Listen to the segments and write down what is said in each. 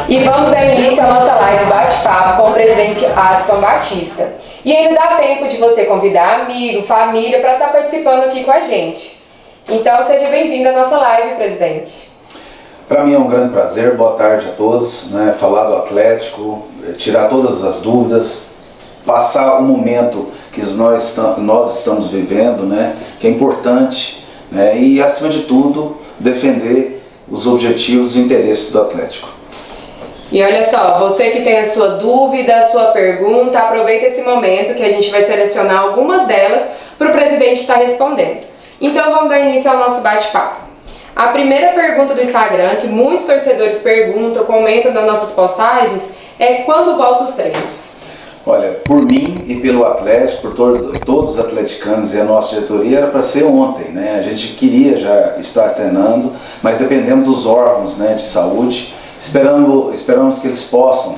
E vamos dar início à nossa live bate-papo com o presidente Adson Batista. E ainda dá tempo de você convidar amigo, família para estar participando aqui com a gente. Então seja bem-vindo à nossa live, presidente. Para mim é um grande prazer, boa tarde a todos, falar do Atlético, tirar todas as dúvidas, passar o momento que nós estamos vivendo, que é importante, e acima de tudo defender os objetivos e interesses do Atlético. E olha só, você que tem a sua dúvida, a sua pergunta, aproveita esse momento que a gente vai selecionar algumas delas para o presidente estar respondendo. Então vamos dar início ao nosso bate-papo. A primeira pergunta do Instagram, que muitos torcedores perguntam, comentam nas nossas postagens, é quando voltam os treinos? Olha, por mim e pelo Atlético, por todos os atleticanos e a nossa diretoria, era para ser ontem, A gente queria já estar treinando, mas dependemos dos órgãos, de saúde. Esperamos que eles possam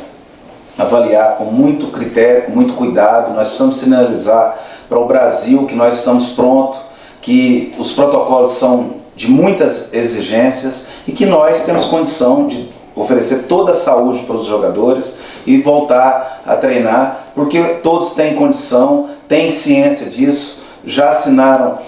avaliar com muito critério, com muito cuidado. Nós precisamos sinalizar para o Brasil que nós estamos prontos, que os protocolos são de muitas exigências e que nós temos condição de oferecer toda a saúde para os jogadores e voltar a treinar, porque todos têm condição, têm ciência disso, já assinaram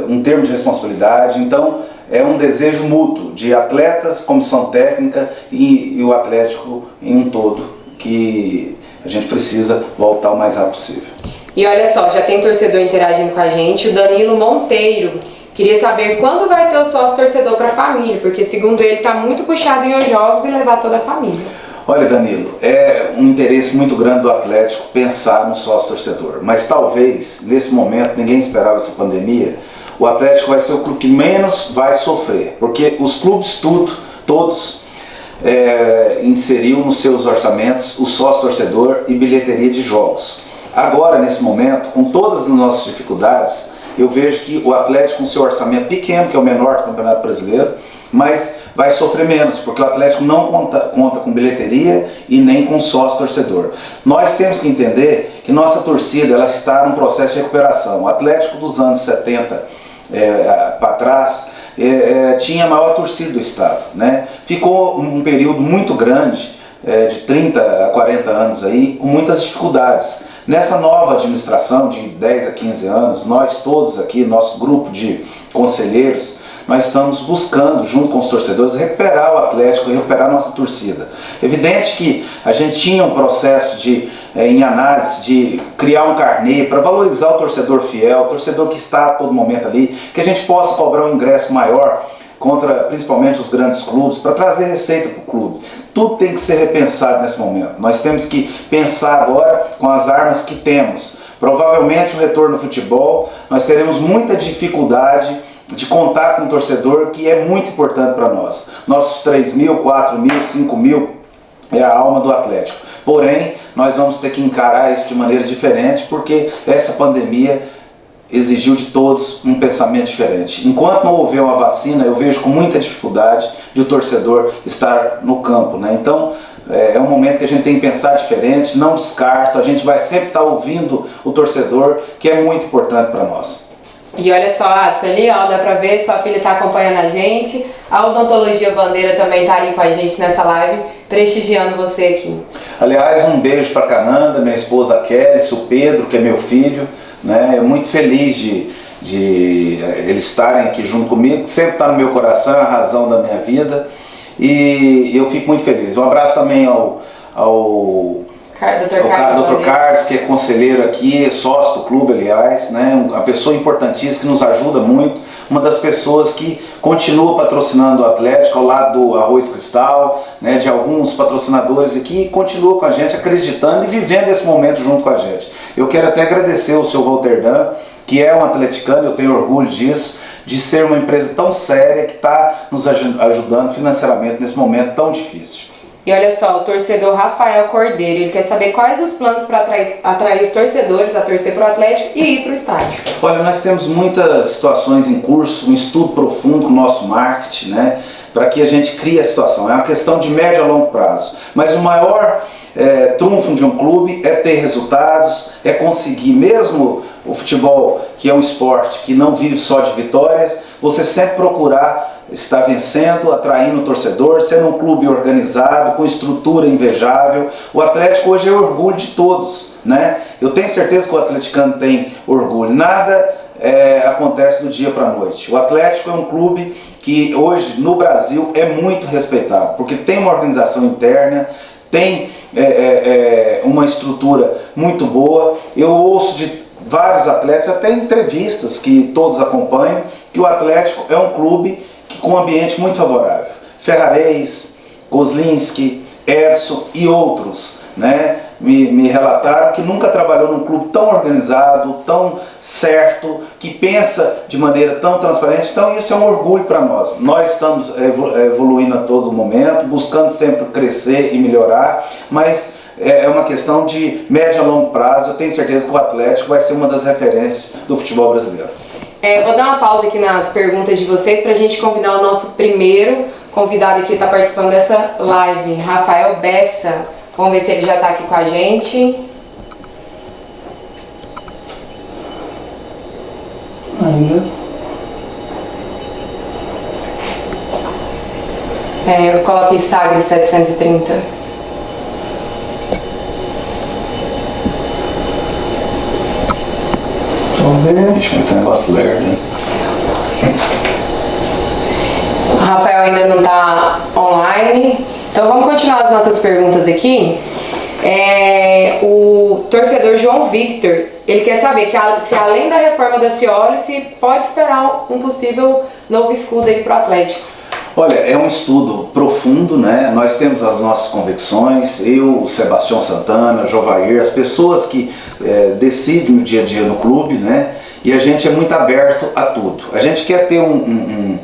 um termo de responsabilidade. Então é um desejo mútuo de atletas, comissão técnica e o Atlético em um todo, que a gente precisa voltar o mais rápido possível. E olha só, já tem torcedor interagindo com a gente, o Danilo Monteiro. Queria saber quando vai ter o sócio torcedor para a família, porque segundo ele está muito puxado em os jogos e levar toda a família. Olha, Danilo, é um interesse muito grande do Atlético pensar no sócio torcedor, mas talvez nesse momento ninguém esperava essa pandemia. O Atlético vai ser o clube que menos vai sofrer, porque os clubes todos inseriu nos seus orçamentos o sócio torcedor e bilheteria de jogos. Agora, nesse momento, com todas as nossas dificuldades, eu vejo que o Atlético, com seu orçamento pequeno, que é o menor do Campeonato Brasileiro, mas vai sofrer menos, porque o Atlético não conta com bilheteria e nem com sócio torcedor. Nós temos que entender que nossa torcida ela está num processo de recuperação. O Atlético dos anos 70 para trás tinha a maior torcida do estado, Ficou um período muito grande, de 30 a 40 anos aí, com muitas dificuldades. Nessa nova administração de 10 a 15 anos, nós todos aqui, nosso grupo de conselheiros, nós estamos buscando, junto com os torcedores, recuperar o Atlético, recuperar a nossa torcida. Evidente que a gente tinha um processo em análise de criar um carnê para valorizar o torcedor fiel, o torcedor que está a todo momento ali, que a gente possa cobrar um ingresso maior contra principalmente os grandes clubes, para trazer receita para o clube. Tudo tem que ser repensado nesse momento. Nós temos que pensar agora com as armas que temos. Provavelmente o retorno ao futebol, nós teremos muita dificuldade de contar com um torcedor, que é muito importante para nós. Nossos 3 mil, 4 mil, 5 mil é a alma do Atlético. Porém, nós vamos ter que encarar isso de maneira diferente, porque essa pandemia exigiu de todos um pensamento diferente. Enquanto não houver uma vacina, eu vejo com muita dificuldade de o torcedor estar no campo, Então, é um momento que a gente tem que pensar diferente, não descarto, a gente vai sempre estar ouvindo o torcedor, que é muito importante para nós. E olha só, Adson, ali dá pra ver, sua filha está acompanhando a gente, a Odontologia Bandeira também está ali com a gente nessa live, prestigiando você aqui. Aliás, um beijo para Cananda, minha esposa Kelly, o Pedro, que é meu filho, Eu muito feliz de eles estarem aqui junto comigo, sempre está no meu coração, é a razão da minha vida, e eu fico muito feliz. Um abraço também ao Dr. Carlos, que é conselheiro aqui, sócio do clube, aliás, uma pessoa importantíssima que nos ajuda muito, uma das pessoas que continua patrocinando o Atlético ao lado do Arroz Cristal, de alguns patrocinadores e que continua com a gente, acreditando e vivendo esse momento junto com a gente. Eu quero até agradecer ao seu Walterdan, que é um atleticano, eu tenho orgulho disso, de ser uma empresa tão séria que está nos ajudando financeiramente nesse momento tão difícil. E olha só, o torcedor Rafael Cordeiro, ele quer saber quais os planos para atrair os torcedores a torcer para o Atlético e ir para o estádio. Olha, nós temos muitas situações em curso, um estudo profundo com o nosso marketing, para que a gente crie a situação. É uma questão de médio a longo prazo. Mas o maior trunfo de um clube é ter resultados, é conseguir, mesmo o futebol, que é um esporte que não vive só de vitórias, você sempre procurar está vencendo, atraindo o torcedor, sendo um clube organizado, com estrutura invejável. O Atlético hoje é orgulho de todos, né? Eu tenho certeza que o atleticano tem orgulho. Nada acontece do dia para a noite. O Atlético é um clube que hoje no Brasil é muito respeitado, porque tem uma organização interna, tem uma estrutura muito boa. Eu ouço de vários atletas, até entrevistas que todos acompanham, que o Atlético é um clube com um ambiente muito favorável. Ferrarez, Kozlinski, Edson e outros, né, me relataram que nunca trabalhou num clube tão organizado, tão certo, que pensa de maneira tão transparente. Então isso é um orgulho para nós. Nós estamos evoluindo a todo momento, buscando sempre crescer e melhorar, mas é uma questão de médio a longo prazo. Eu tenho certeza que o Atlético vai ser uma das referências do futebol brasileiro. Vou dar uma pausa aqui nas perguntas de vocês para a gente convidar o nosso primeiro convidado que está participando dessa live, Rafael Bessa. Vamos ver se ele já está aqui com a gente. Eu coloquei Sagres 730. Ixi, mas tem um negócio lerdo, hein? O Rafael ainda não está online. Então vamos continuar as nossas perguntas aqui. O torcedor João Victor, ele quer saber que se além da reforma da Scioli, se pode esperar um possível novo escudo aí para o Atlético. Olha, é um estudo profundo, né? Nós temos as nossas convicções, eu, o Sebastião Santana, Jovair, as pessoas que decidem no dia a dia no clube, né? E a gente é muito aberto a tudo. A gente quer ter um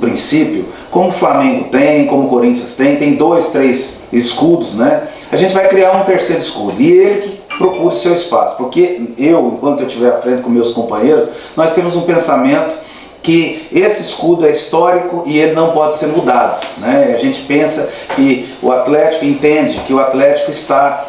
princípio, como o Flamengo tem, como o Corinthians tem 2, 3 escudos, né? A gente vai criar um terceiro escudo, e ele que procure seu espaço, porque eu, enquanto eu estiver à frente com meus companheiros, nós temos um pensamento que esse escudo é histórico e ele não pode ser mudado, né? A gente pensa que o Atlético entende que o Atlético está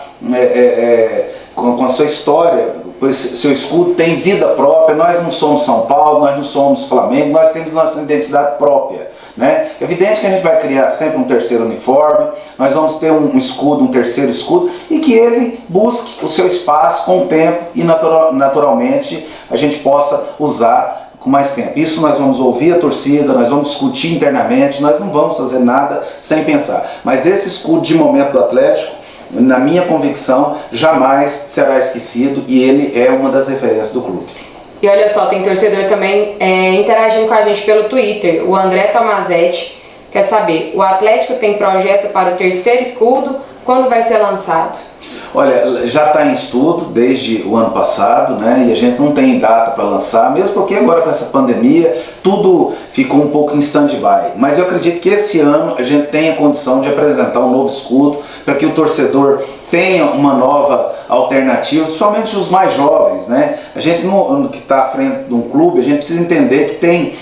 com a sua história, seu escudo tem vida própria. Nós não somos São Paulo, nós não somos Flamengo, nós temos nossa identidade própria, né? É evidente que a gente vai criar sempre um terceiro uniforme, nós vamos ter um escudo, um terceiro escudo, e que ele busque o seu espaço com o tempo e naturalmente a gente possa usar com mais tempo. Isso nós vamos ouvir a torcida, nós vamos discutir internamente, nós não vamos fazer nada sem pensar. Mas esse escudo de momento do Atlético, na minha convicção, jamais será esquecido, e ele é uma das referências do clube. E olha só, tem torcedor também interagindo com a gente pelo Twitter. O André Tomazetti quer saber, o Atlético tem projeto para o terceiro escudo? Quando vai ser lançado? Olha, já está em estudo desde o ano passado, né? E a gente não tem data para lançar, mesmo porque agora com essa pandemia tudo ficou um pouco em stand-by. Mas eu acredito que esse ano a gente tem a condição de apresentar um novo escudo para que o torcedor tenha uma nova alternativa, principalmente os mais jovens, né? A gente que está à frente de um clube, a gente precisa entender que tem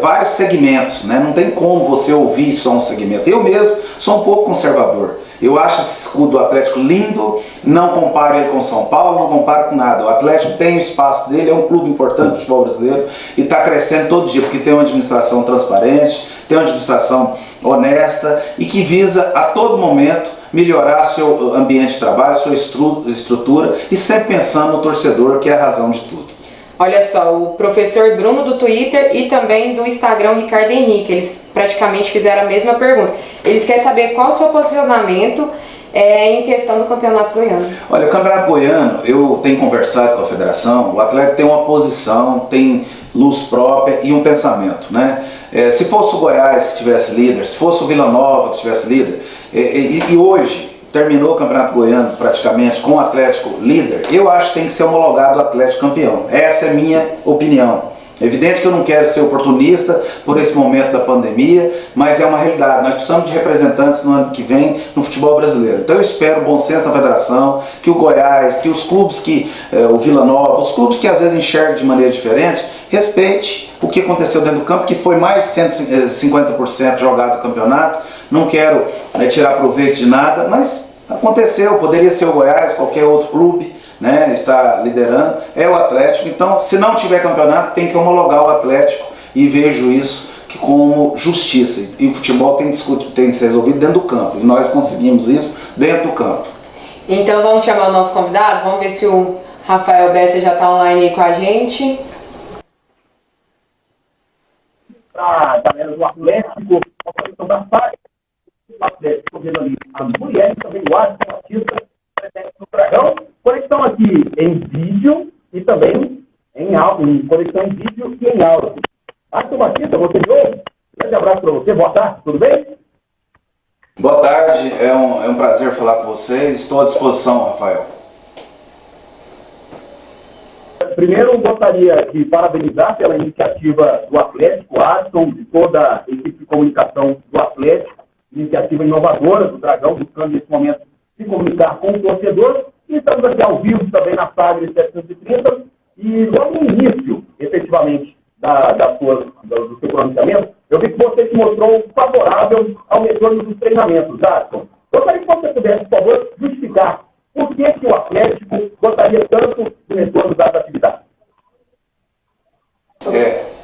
vários segmentos, né? Não tem como você ouvir só um segmento. Eu mesmo sou um pouco conservador. Eu acho esse escudo do Atlético lindo, não comparo ele com o São Paulo, não comparo com nada. O Atlético tem o espaço dele, é um clube importante do futebol brasileiro e está crescendo todo dia, porque tem uma administração transparente, tem uma administração honesta e que visa a todo momento melhorar seu ambiente de trabalho, sua estrutura e sempre pensando no torcedor, que é a razão de tudo. Olha só, o professor Bruno do Twitter e também do Instagram, Ricardo Henrique, eles praticamente fizeram a mesma pergunta. Eles querem saber qual o seu posicionamento em questão do Campeonato Goiano. Olha, o Campeonato Goiano, eu tenho conversado com a federação, o Atlético tem uma posição, tem luz própria e um pensamento, né? Se fosse o Goiás que tivesse líder, se fosse o Vila Nova que tivesse líder, e hoje terminou o Campeonato Goiano praticamente com o Atlético líder, eu acho que tem que ser homologado o Atlético campeão. Essa é a minha opinião. É evidente que eu não quero ser oportunista por esse momento da pandemia, mas é uma realidade. Nós precisamos de representantes no ano que vem no futebol brasileiro. Então eu espero bom senso na federação, que o Goiás, que os clubes o Vila Nova, os clubes que às vezes enxergam de maneira diferente, respeite o que aconteceu dentro do campo, que foi mais de 150% jogado o campeonato. Não quero tirar proveito de nada, mas aconteceu, poderia ser o Goiás, qualquer outro clube, né, está liderando, é o Atlético. Então, se não tiver campeonato, tem que homologar o Atlético, e vejo isso que como justiça. E o futebol tem que ser resolvido dentro do campo. E nós conseguimos isso dentro do campo. Então vamos chamar o nosso convidado, vamos ver se o Rafael Bessa já está online aí com a gente. A galera do Atlético, a questão da SAG, o Atlético vendo ali as mulheres, também o Alisson Batista, presente no Dragão, conexão aqui em vídeo e também em áudio, conexão em vídeo e em áudio. Alisson Batista, você de novo? Grande abraço para você, boa tarde, tudo bem? Boa tarde, é um prazer falar com vocês, estou à disposição, Rafael. Primeiro, gostaria de parabenizar pela iniciativa do Atlético, Adson, de toda a equipe de comunicação do Atlético, iniciativa inovadora do Dragão, buscando nesse momento se comunicar com o torcedor. E estamos aqui ao vivo também na Sagres 730 e logo no início, efetivamente, do seu pronunciamento, eu vi que você se mostrou favorável ao retorno dos treinamentos, Adson. Gostaria que você pudesse, por favor, justificar por que o Atlético gostaria tanto do retorno das atividades?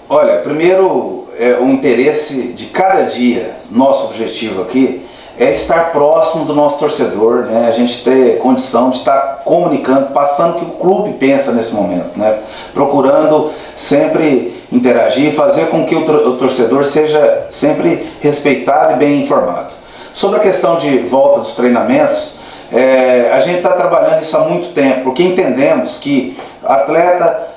Olha, primeiro, o interesse de cada dia, nosso objetivo aqui, é estar próximo do nosso torcedor, né? A gente ter condição de estar comunicando, passando o que o clube pensa nesse momento, né? Procurando sempre interagir, fazer com que o torcedor seja sempre respeitado e bem informado. Sobre a questão de volta dos treinamentos, a gente está trabalhando isso há muito tempo, porque entendemos que atleta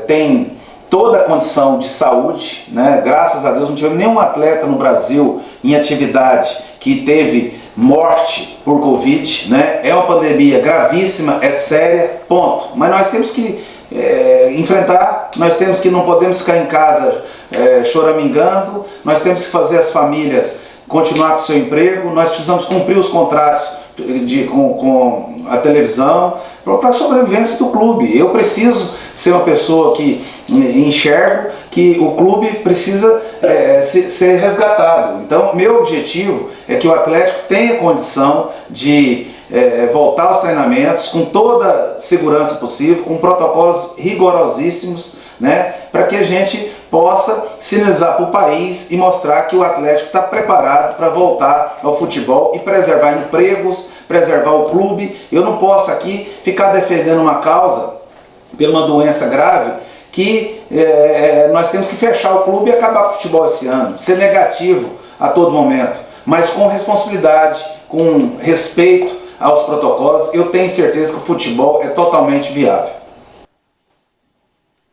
tem toda a condição de saúde, né? Graças a Deus não tivemos nenhum atleta no Brasil em atividade que teve morte por Covid, né? É uma pandemia gravíssima, é séria, ponto. Mas nós temos que enfrentar, não podemos ficar em casa choramingando, nós temos que fazer as famílias continuar com o seu emprego, nós precisamos cumprir os contratos com a televisão para a sobrevivência do clube. Eu preciso ser uma pessoa que enxergo que o clube precisa ser resgatado. Então, meu objetivo é que o Atlético tenha condição de voltar aos treinamentos com toda a segurança possível, com protocolos rigorosíssimos, né, para que a gente possa sinalizar para o país e mostrar que o Atlético está preparado para voltar ao futebol e preservar empregos, preservar o clube. Eu não posso aqui ficar defendendo uma causa por uma doença grave que nós temos que fechar o clube e acabar com o futebol esse ano, ser negativo a todo momento, mas com responsabilidade, com respeito aos protocolos. Eu tenho certeza que o futebol é totalmente viável.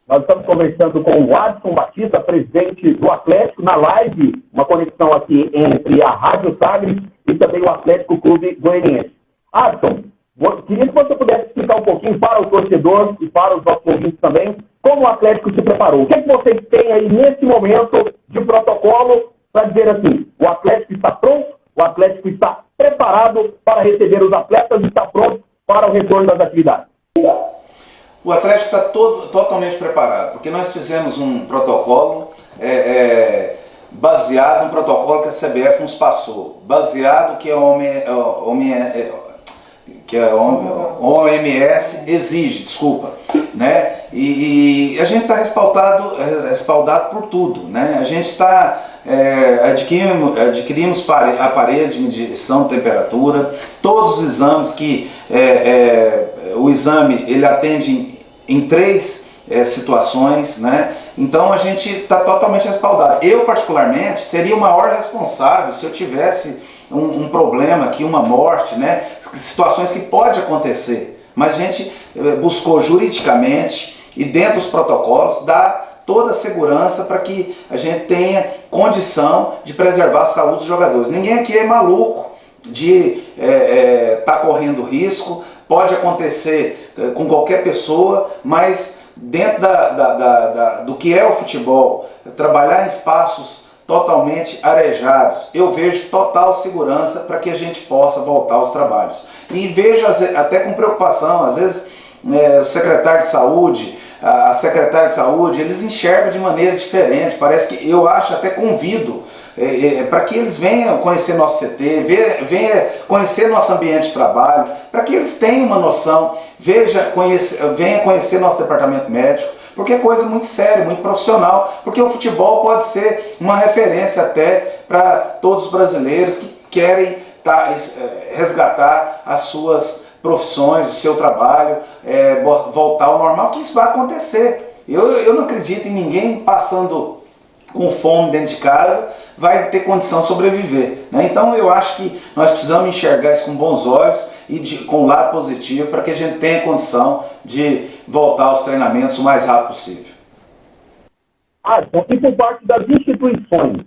Nós estamos conversando com o Alisson Batista, presidente do Atlético, na live, uma conexão aqui entre a Rádio Sagres e também o Atlético Clube Goianiense. Alisson, queria que você pudesse explicar um pouquinho para o torcedor e para os nossos ouvintes também, como o Atlético se preparou. O que vocês têm aí nesse momento de protocolo para dizer assim, o Atlético está pronto, o Atlético está preparado para receber os atletas e está pronto para o retorno das atividades? O Atlético está totalmente preparado, porque nós fizemos um protocolo baseado no protocolo que a CBF nos passou, baseado que a OMS exige, né? E a gente está respaldado por tudo, né? A gente está adquirimos aparelho de medição de temperatura, todos os exames que o exame ele atende em 3 situações, né? Então a gente está totalmente respaldado. Eu particularmente seria o maior responsável se eu tivesse um problema aqui, uma morte, né? Situações que pode acontecer, mas a gente buscou juridicamente e dentro dos protocolos dar toda a segurança para que a gente tenha condição de preservar a saúde dos jogadores. Ninguém aqui é maluco de estar correndo risco, pode acontecer com qualquer pessoa, mas dentro do que é o futebol, trabalhar em espaços totalmente arejados, eu vejo total segurança para que a gente possa voltar aos trabalhos. E vejo até com preocupação, às vezes o secretário de saúde, a secretária de saúde, eles enxergam de maneira diferente, parece que eu acho, até convido para que eles venham conhecer nosso CT, venham conhecer nosso ambiente de trabalho, para que eles tenham uma noção, venha conhecer nosso departamento médico, porque é coisa muito séria, muito profissional, porque o futebol pode ser uma referência até para todos os brasileiros que querem resgatar as suas profissões, o seu trabalho, voltar ao normal, que isso vai acontecer. Eu não acredito em ninguém passando com fome dentro de casa vai ter condição de sobreviver, né? Então eu acho que nós precisamos enxergar isso com bons olhos e com um lado positivo para que a gente tenha condição de voltar aos treinamentos o mais rápido possível. E por parte das instituições,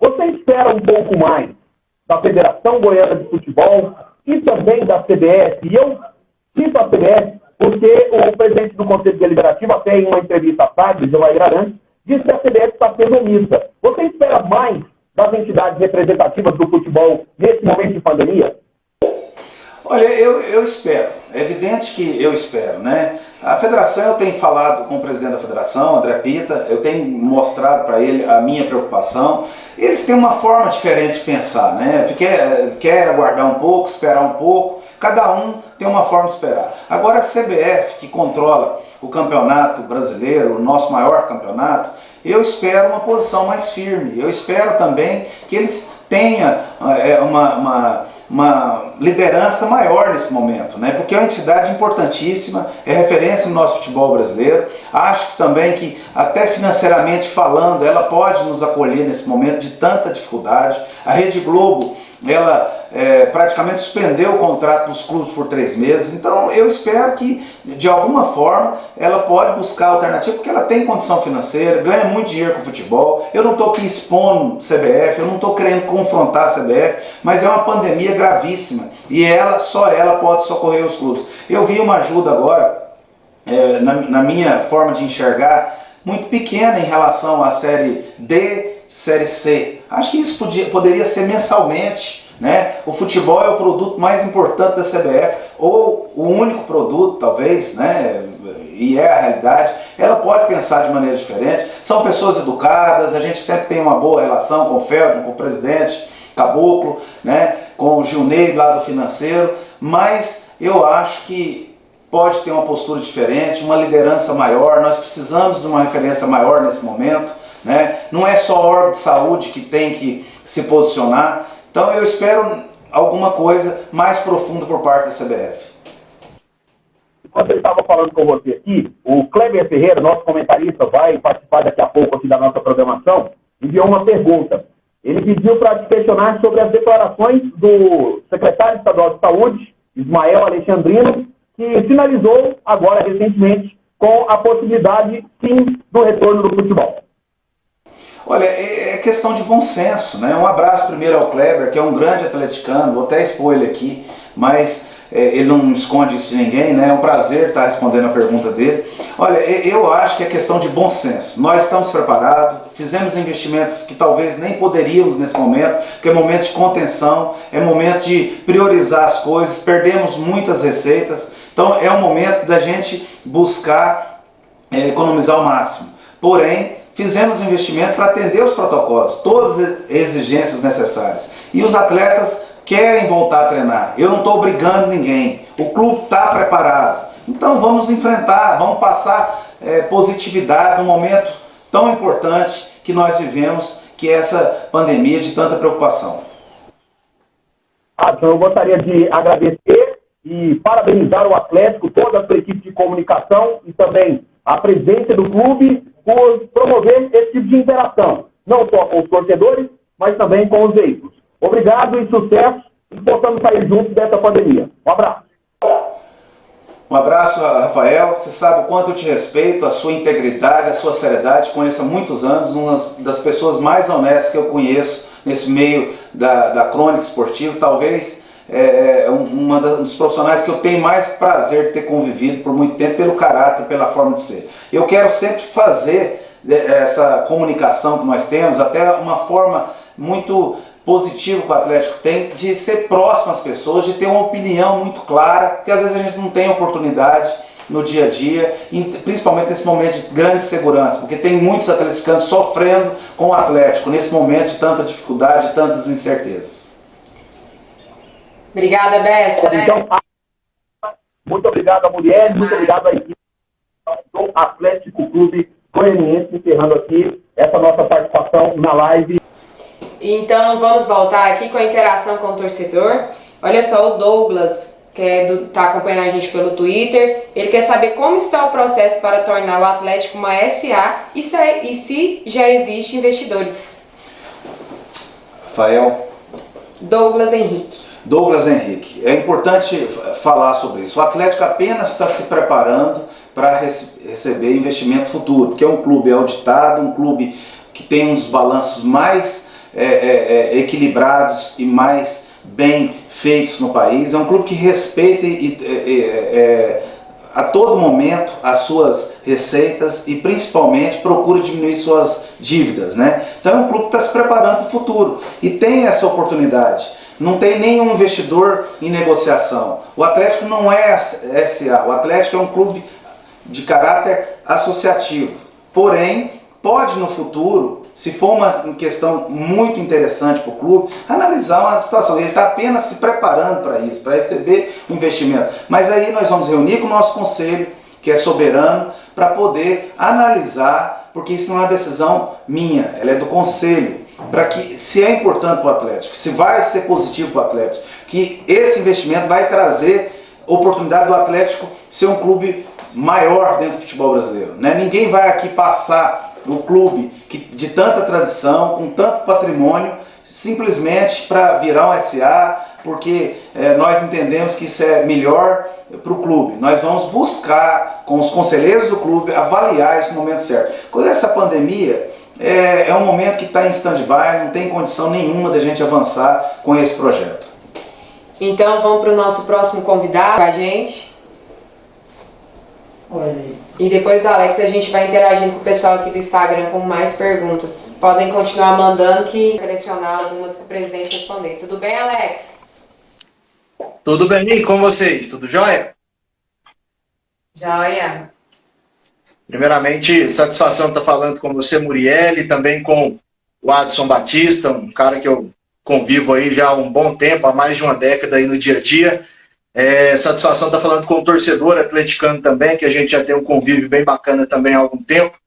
você espera um pouco mais da Federação Goiana de Futebol e também da CBF? E eu cito a CBF porque o presidente do Conselho Deliberativo, até em uma entrevista à tarde, Joair Arantes, disse que a CBF está sendo omissa. Você espera mais das entidades representativas do futebol nesse momento de pandemia? Olha, eu espero. É evidente que eu espero, né? A federação, eu tenho falado com o presidente da federação, André Pita, eu tenho mostrado para ele a minha preocupação. Eles têm uma forma diferente de pensar, né? Quer aguardar um pouco, esperar um pouco, cada um tem uma forma de esperar. Agora a CBF, que controla o campeonato brasileiro, o nosso maior campeonato, eu espero uma posição mais firme. Eu espero também que eles tenham uma liderança maior nesse momento, né? Porque é uma entidade importantíssima, é referência no nosso futebol brasileiro. Acho também que, até financeiramente falando, ela pode nos acolher nesse momento de tanta dificuldade. A Rede Globo, ela praticamente suspendeu o contrato dos clubes por 3 meses, então eu espero que, de alguma forma, ela pode buscar alternativa, porque ela tem condição financeira, ganha muito dinheiro com o futebol. Eu não estou aqui expondo CBF, eu não estou querendo confrontar a CBF, mas é uma pandemia gravíssima e só ela pode socorrer os clubes. Eu vi uma ajuda agora, na minha forma de enxergar, muito pequena em relação à Série D, Série C. Acho que isso poderia ser mensalmente, né? O futebol é o produto mais importante da CBF, ou o único produto, talvez, né? E é a realidade. Ela pode pensar de maneira diferente. São pessoas educadas, a gente sempre tem uma boa relação com o Feldman, com o presidente Caboclo, né? Com o Gilney lá do financeiro, mas eu acho que pode ter uma postura diferente, uma liderança maior. Nós precisamos de uma referência maior nesse momento, né? Não é só o órgão de saúde que tem que se posicionar. Então eu espero alguma coisa mais profunda por parte da CBF. Enquanto eu estava falando com você aqui, o Kleber Ferreira, nosso comentarista, vai participar daqui a pouco aqui da nossa programação, enviou uma pergunta. Ele pediu para te questionar sobre as declarações do secretário estadual de saúde, Ismael Alexandrino, que finalizou agora recentemente com a possibilidade, sim, do retorno do futebol. Olha, é questão de bom senso, né? Um abraço primeiro ao Kleber, que é um grande atleticano, vou até expor ele aqui, mas ele não esconde isso de ninguém, né? É um prazer estar respondendo a pergunta dele. Olha, eu acho que é questão de bom senso. Nós estamos preparados, fizemos investimentos que talvez nem poderíamos nesse momento, porque é momento de contenção, é momento de priorizar as coisas, perdemos muitas receitas, então é o momento da gente buscar economizar o máximo. Porém, fizemos investimento para atender os protocolos, todas as exigências necessárias. E os atletas querem voltar a treinar. Eu não estou obrigando ninguém. O clube está preparado. Então vamos enfrentar, vamos passar positividade num momento tão importante que nós vivemos, que é essa pandemia de tanta preocupação. Então eu gostaria de agradecer e parabenizar o Atlético, toda a sua equipe de comunicação e também a presidência do clube por promover esse tipo de interação, não só com os torcedores, mas também com os veículos. Obrigado e sucesso, e possamos sair juntos dessa pandemia. Um abraço. Um abraço, Rafael. Você sabe o quanto eu te respeito, a sua integridade, a sua seriedade. Conheço há muitos anos, uma das pessoas mais honestas que eu conheço nesse meio da crônica esportiva. Talvez um dos profissionais que eu tenho mais prazer de ter convivido por muito tempo, pelo caráter, pela forma de ser. Eu quero sempre fazer essa comunicação que nós temos, até uma forma muito positiva que o Atlético tem, de ser próximo às pessoas, de ter uma opinião muito clara, que às vezes a gente não tem oportunidade no dia a dia, e principalmente nesse momento de grande segurança, porque tem muitos atleticanos sofrendo com o Atlético, nesse momento de tanta dificuldade, de tantas incertezas. Obrigada, Bessa. Então, muito obrigado a mulher, muito obrigado a equipe. do Atlético Clube Goianiense, encerrando aqui essa nossa participação na live. Então vamos voltar aqui com a interação com o torcedor. Olha só, o Douglas, que está acompanhando a gente pelo Twitter, ele quer saber como está o processo para tornar o Atlético uma SA e se já existem investidores. Rafael. Douglas Henrique. Douglas Henrique. É importante falar sobre isso. O Atlético apenas está se preparando para receber investimento futuro, porque é um clube auditado, um clube que tem um dos balanços mais equilibrados e mais bem feitos no país. É um clube que respeita a todo momento as suas receitas e principalmente procura diminuir suas dívidas, né? Então é um clube que está se preparando para o futuro e tem essa oportunidade. Não tem nenhum investidor em negociação. O Atlético não é SA, o Atlético é um clube de caráter associativo. Porém, pode no futuro, se for uma questão muito interessante para o clube, analisar uma situação. Ele está apenas se preparando para isso, para receber o investimento. Mas aí nós vamos reunir com o nosso conselho, que é soberano, para poder analisar, porque isso não é uma decisão minha, ela é do conselho. Para que, se é importante para o Atlético, se vai ser positivo para o Atlético, que esse investimento vai trazer oportunidade do Atlético ser um clube maior dentro do futebol brasileiro, né? Ninguém vai aqui passar o clube de tanta tradição, com tanto patrimônio, simplesmente para virar um SA, porque nós entendemos que isso é melhor para o clube. Nós vamos buscar, com os conselheiros do clube, avaliar esse momento certo. Com essa pandemia, é um momento que está em stand-by, não tem condição nenhuma de a gente avançar com esse projeto. Então vamos para o nosso próximo convidado com a gente. Oi. E depois do Alex a gente vai interagindo com o pessoal aqui do Instagram com mais perguntas. Podem continuar mandando que selecionar algumas para o presidente responder. Tudo bem, Alex? Tudo bem, e com vocês? Tudo jóia? Jóia. Primeiramente, satisfação estar falando com você, Muriel, e também com o Adson Batista, um cara que eu convivo aí já há um bom tempo, há mais de uma década aí no dia a dia. Satisfação estar falando com o torcedor atleticano também, que a gente já tem um convívio bem bacana também há algum tempo.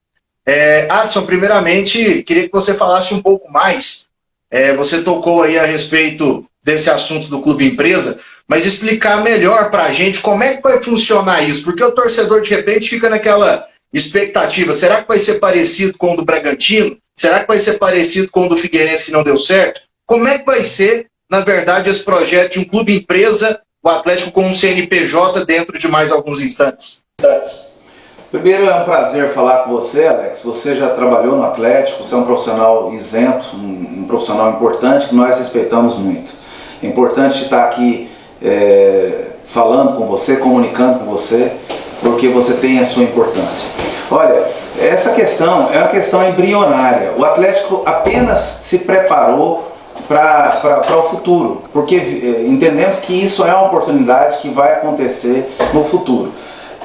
Adson, primeiramente, queria que você falasse um pouco mais. Você tocou aí a respeito desse assunto do Clube Empresa, mas explicar melhor para a gente como é que vai funcionar isso, porque o torcedor de repente fica naquela expectativa, será que vai ser parecido com o do Bragantino? Será que vai ser parecido com o do Figueirense que não deu certo? Como é que vai ser, na verdade, esse projeto de um clube empresa, o Atlético com um CNPJ dentro de mais alguns instantes? Primeiro, é um prazer falar com você, Alex. Você já trabalhou no Atlético, você é um profissional isento, um profissional importante que nós respeitamos muito. É importante estar aqui falando com você, comunicando com você, porque você tem a sua importância. Olha, essa questão é uma questão embrionária. O Atlético apenas se preparou para o futuro, porque entendemos que isso é uma oportunidade que vai acontecer no futuro.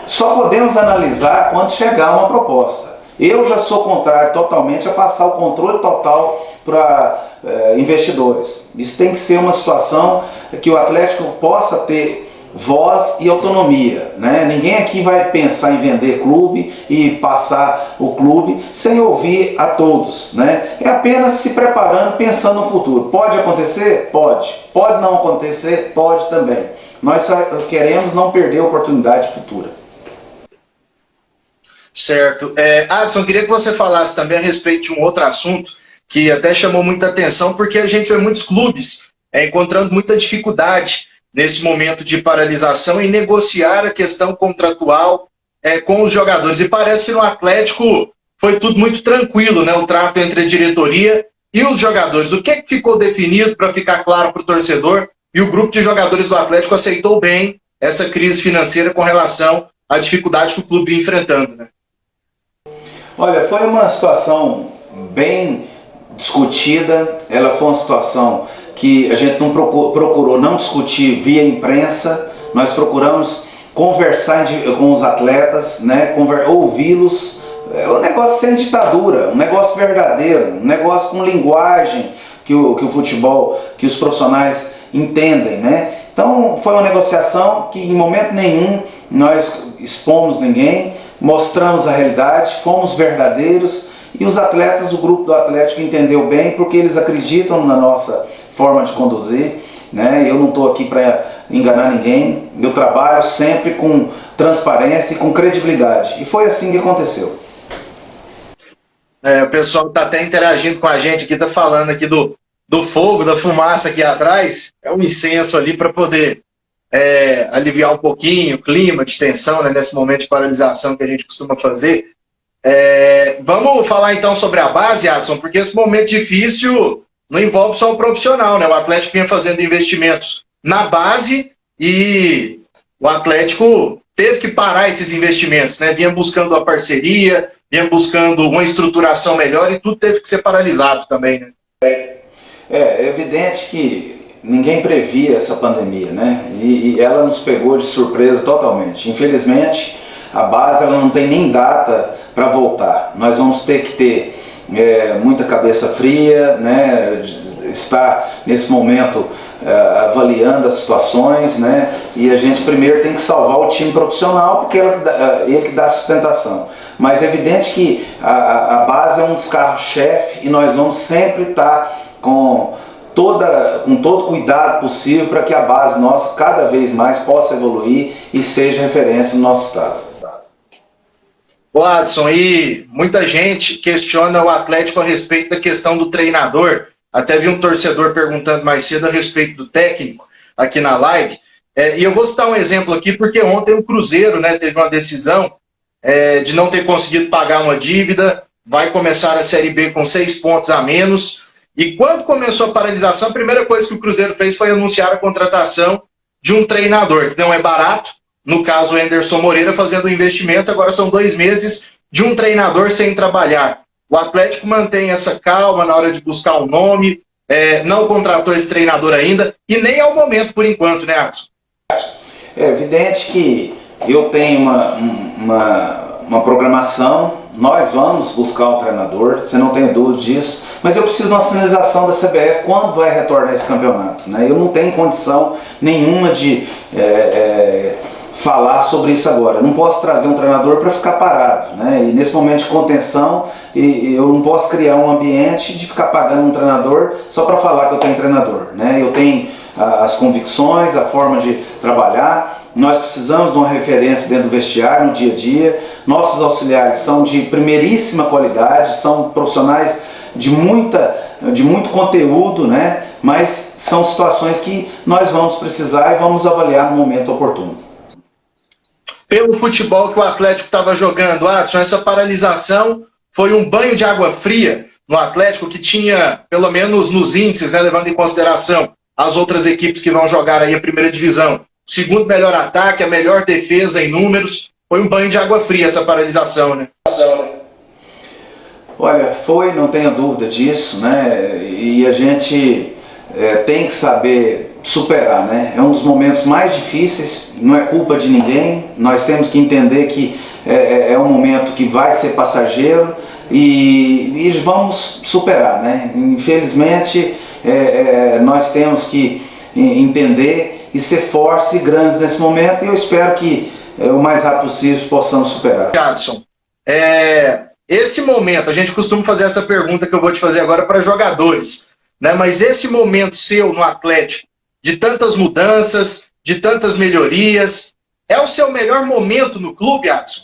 Só podemos analisar quando chegar uma proposta. Eu já sou contrário totalmente a passar o controle total para investidores. Isso tem que ser uma situação que o Atlético possa ter voz e autonomia, né? Ninguém aqui vai pensar em vender clube e passar o clube sem ouvir a todos, né? É apenas se preparando, pensando no futuro. Pode acontecer? Pode. Pode não acontecer? Pode também. Nós só queremos não perder a oportunidade futura. Certo. Adson, queria que você falasse também a respeito de um outro assunto que até chamou muita atenção, porque a gente vê muitos clubes encontrando muita dificuldade nesse momento de paralisação em negociar a questão contratual com os jogadores. E parece que no Atlético foi tudo muito tranquilo, né? O trato entre a diretoria e os jogadores. O que é que ficou definido para ficar claro para o torcedor? E o grupo de jogadores do Atlético aceitou bem essa crise financeira com relação à dificuldade que o clube vinha enfrentando, né? Olha, foi uma situação bem discutida, ela foi uma situação que a gente não procurou não discutir via imprensa, nós procuramos conversar com os atletas, né, ouvi-los, um negócio sem ditadura, um negócio verdadeiro, um negócio com linguagem que o futebol, que os profissionais entendem, né? Então foi uma negociação que em momento nenhum nós expomos ninguém, mostramos a realidade, fomos verdadeiros e os atletas, o grupo do Atlético entendeu bem porque eles acreditam na nossa forma de conduzir, né? Eu não estou aqui para enganar ninguém, eu trabalho sempre com transparência e com credibilidade e foi assim que aconteceu. O pessoal está até interagindo com a gente aqui, está falando aqui do fogo, da fumaça aqui atrás, é um incenso ali para poder aliviar um pouquinho o clima de tensão, né, nesse momento de paralisação que a gente costuma fazer. Vamos falar então sobre a base, Adson, porque esse momento difícil não envolve só o profissional, né? O Atlético vinha fazendo investimentos na base e o Atlético teve que parar esses investimentos, né? Vinha buscando a parceria, vinha buscando uma estruturação melhor e tudo teve que ser paralisado também, né? É evidente que ninguém previa essa pandemia, né? E ela nos pegou de surpresa totalmente. Infelizmente, a base ela não tem nem data para voltar. Nós vamos ter que ter muita cabeça fria, né? Estar nesse momento avaliando as situações, né? E a gente primeiro tem que salvar o time profissional porque ele que dá sustentação. Mas é evidente que a base é um dos carros-chefe e nós vamos sempre estar com todo cuidado possível para que a base nossa cada vez mais possa evoluir e seja referência no nosso estado. Ô Adson, e muita gente questiona o Atlético a respeito da questão do treinador. Até vi um torcedor perguntando mais cedo a respeito do técnico aqui na live. E eu vou citar um exemplo aqui, porque ontem o Cruzeiro, né, teve uma decisão de não ter conseguido pagar uma dívida, vai começar a Série B com 6 pontos a menos. E quando começou a paralisação, a primeira coisa que o Cruzeiro fez foi anunciar a contratação de um treinador, que não é barato, no caso o Anderson Moreira fazendo um investimento, agora são 2 meses de um treinador sem trabalhar. O Atlético mantém essa calma na hora de buscar um nome, não contratou esse treinador ainda, e nem é o momento por enquanto, né, Adson? É evidente que eu tenho uma programação, nós vamos buscar um treinador, você não tem dúvida disso, mas eu preciso de uma sinalização da CBF quando vai retornar esse campeonato, né? Eu não tenho condição nenhuma de falar sobre isso agora. Eu não posso trazer um treinador para ficar parado, né? E nesse momento de contenção, eu não posso criar um ambiente de ficar pagando um treinador só para falar que eu tenho treinador, né? Eu tenho as convicções, a forma de trabalhar. Nós precisamos de uma referência dentro do vestiário, no dia a dia. Nossos auxiliares são de primeiríssima qualidade, são profissionais de muito conteúdo, né? Mas são situações que nós vamos precisar e vamos avaliar no momento oportuno. Pelo futebol que o Atlético estava jogando, Adson, essa paralisação foi um banho de água fria no Atlético, que tinha, pelo menos nos índices, né, levando em consideração as outras equipes que vão jogar aí a primeira divisão, o segundo melhor ataque, a melhor defesa em números. Foi um banho de água fria essa paralisação, né? Olha, não tenha dúvida disso, né? E a gente tem que saber superar, né? É um dos momentos mais difíceis, não é culpa de ninguém. Nós temos que entender que é um momento que vai ser passageiro e vamos superar, né? Infelizmente, nós temos que entender e ser fortes e grandes nesse momento, e eu espero que o mais rápido possível possamos superar. Adson, esse momento, a gente costuma fazer essa pergunta que eu vou te fazer agora para jogadores, né? Mas esse momento seu no Atlético, de tantas mudanças, de tantas melhorias, é o seu melhor momento no clube, Adson?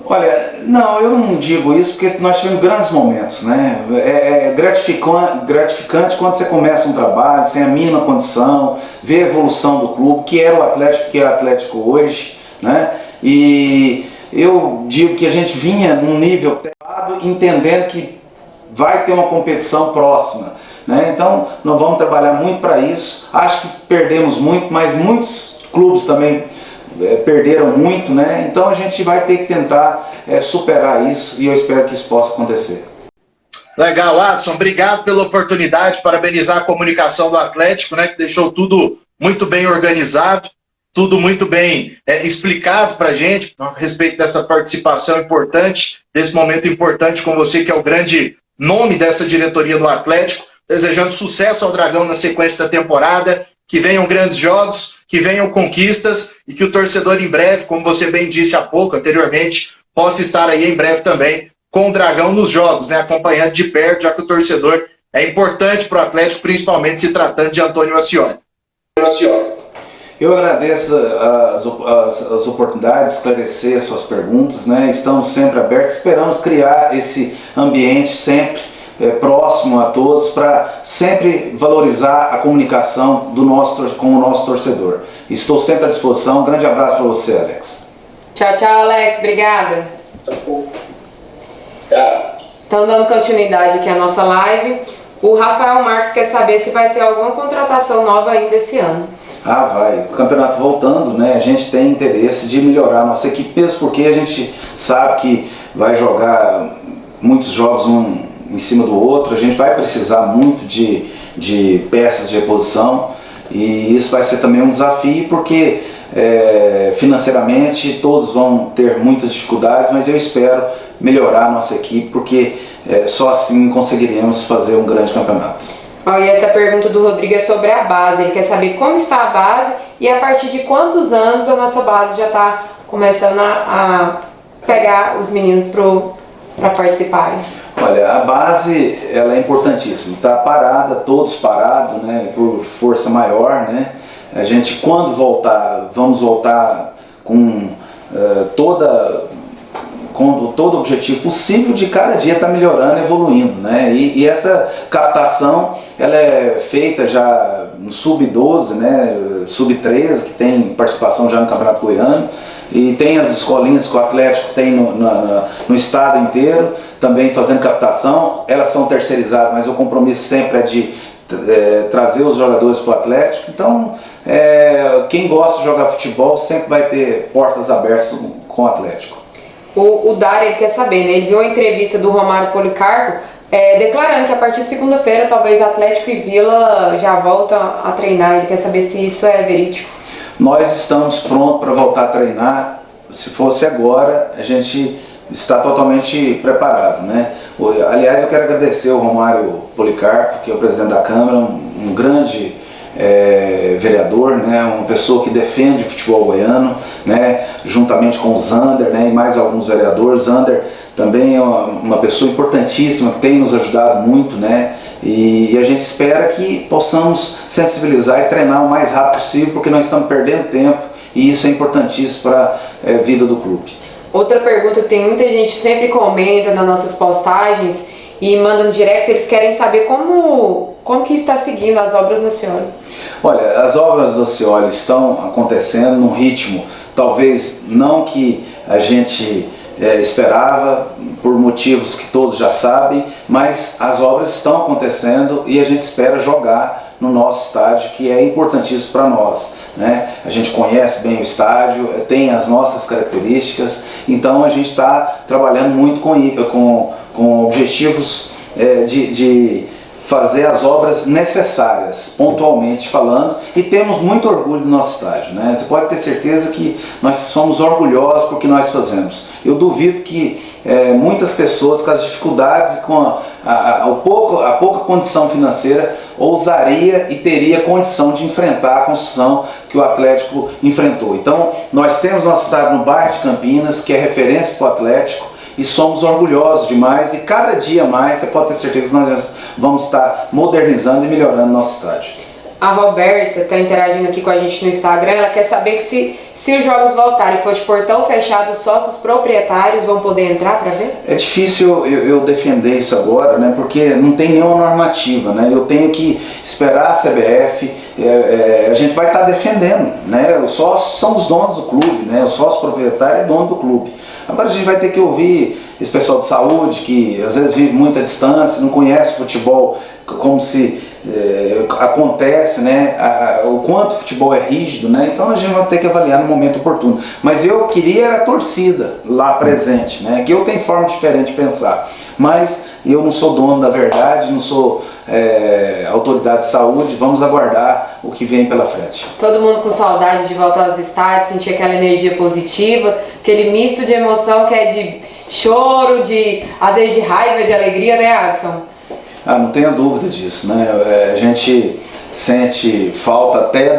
Olha, não, eu não digo isso porque nós tivemos grandes momentos, né? É gratificante quando você começa um trabalho sem a mínima condição, ver a evolução do clube, que era o Atlético, que é o Atlético hoje, né? E eu digo que a gente vinha num nível elevado, entendendo que vai ter uma competição próxima, né? Então, nós vamos trabalhar muito para isso. Acho que perdemos muito, mas muitos clubes também perderam muito, né? Então a gente vai ter que tentar superar isso e eu espero que isso possa acontecer. Legal, Adson, obrigado pela oportunidade, parabenizar a comunicação do Atlético, né, que deixou tudo muito bem organizado, tudo muito bem explicado para a gente, a respeito dessa participação importante, desse momento importante com você, que é o grande nome dessa diretoria do Atlético, desejando sucesso ao Dragão na sequência da temporada que venham grandes jogos, que venham conquistas e que o torcedor em breve, como você bem disse há pouco, anteriormente, possa estar aí em breve também com o Dragão nos jogos, né, acompanhando de perto, já que o torcedor é importante para o Atlético, principalmente se tratando de Antônio Ascioli. Eu agradeço as oportunidades de esclarecer suas perguntas, né? Estamos sempre abertos, esperamos criar esse ambiente sempre próximo a todos para sempre valorizar a comunicação com o nosso torcedor. Estou sempre à disposição. Um grande abraço para você, Alex. Tchau, tchau, Alex. Obrigada. Então, dando continuidade aqui à nossa live, o Rafael Marques quer saber se vai ter alguma contratação nova ainda esse ano. Ah, vai. O campeonato voltando, né? A gente tem interesse de melhorar a nossa equipe, mesmo porque a gente sabe que vai jogar muitos jogos um em cima do outro. A gente vai precisar muito de peças de reposição e isso vai ser também um desafio, porque financeiramente todos vão ter muitas dificuldades, mas eu espero melhorar a nossa equipe, porque só assim conseguiremos fazer um grande campeonato. E essa pergunta do Rodrigo é sobre a base. Ele quer saber como está a base e a partir de quantos anos a nossa base já está começando a pegar os meninos para participarem. Olha, a base ela é importantíssima. Está parada, todos parados, né, por força maior, né? A gente, quando voltar, vamos voltar com todo o objetivo possível de cada dia estar melhorando, evoluindo, né? E essa captação ela é feita já no sub-12, né? Sub-13, que tem participação já no Campeonato Goiano, e tem as escolinhas que o Atlético tem no estado inteiro, também fazendo captação. Elas são terceirizadas, mas o compromisso sempre é de trazer os jogadores para o Atlético. Então, quem gosta de jogar futebol sempre vai ter portas abertas com o Atlético. O Dário, ele quer saber, né? Ele viu a entrevista do Romário Policarpo declarando que a partir de segunda-feira talvez Atlético e Vila já voltam a treinar. Ele quer saber se isso é verídico. Nós estamos prontos para voltar a treinar. Se fosse agora, a gente está totalmente preparado, né? Aliás, eu quero agradecer ao Romário Policarpo, que é o presidente da Câmara, um grande vereador, né, uma pessoa que defende o futebol goiano, né, juntamente com o Zander, né, e mais alguns vereadores. Zander também é uma pessoa importantíssima, que tem nos ajudado muito, né, e a gente espera que possamos sensibilizar e treinar o mais rápido possível, porque nós estamos perdendo tempo e isso é importantíssimo para a vida do clube. Outra pergunta que tem muita gente sempre comenta nas nossas postagens e manda no direct, eles querem saber como que está seguindo as obras no Ascioli. Olha, as obras do Ascioli estão acontecendo num ritmo, talvez não que a gente esperava, por motivos que todos já sabem, mas as obras estão acontecendo e a gente espera jogar no nosso estádio, que é importantíssimo para nós, né? A gente conhece bem o estádio, tem as nossas características, então a gente está trabalhando muito com objetivos de fazer as obras necessárias, pontualmente falando, e temos muito orgulho do nosso estádio, né? Você pode ter certeza que nós somos orgulhosos por que nós fazemos. Eu duvido que muitas pessoas, com as dificuldades e com a pouca condição financeira, ousaria e teria condição de enfrentar a construção que o Atlético enfrentou. Então, nós temos nosso estádio no bairro de Campinas, que é referência para o Atlético, e somos orgulhosos demais, e cada dia mais você pode ter certeza que nós vamos estar modernizando e melhorando nosso estádio. A Roberta está interagindo aqui com a gente no Instagram. Ela quer saber que se os jogos voltarem e for de portão fechado, os sócios proprietários vão poder entrar para ver? É difícil eu defender isso agora, né, porque não tem nenhuma normativa, né? Eu tenho que esperar a CBF, a gente vai estar defendendo, né? Os sócios são os donos do clube, né? O sócio proprietário é dono do clube. Agora a gente vai ter que ouvir esse pessoal de saúde que às vezes vive muita distância, não conhece o futebol como se acontece, né? O quanto o futebol é rígido, né? Então a gente vai ter que avaliar no momento oportuno. Mas eu queria a torcida lá presente, né? Que eu tenho forma diferente de pensar, mas eu não sou dono da verdade, não sou autoridade de saúde. Vamos aguardar o que vem pela frente. Todo mundo com saudade de voltar aos estádios, sentir aquela energia positiva, aquele misto de emoção que é de choro, às vezes de raiva, de alegria, né, Adson? Não tenha dúvida disso, né? A gente sente falta até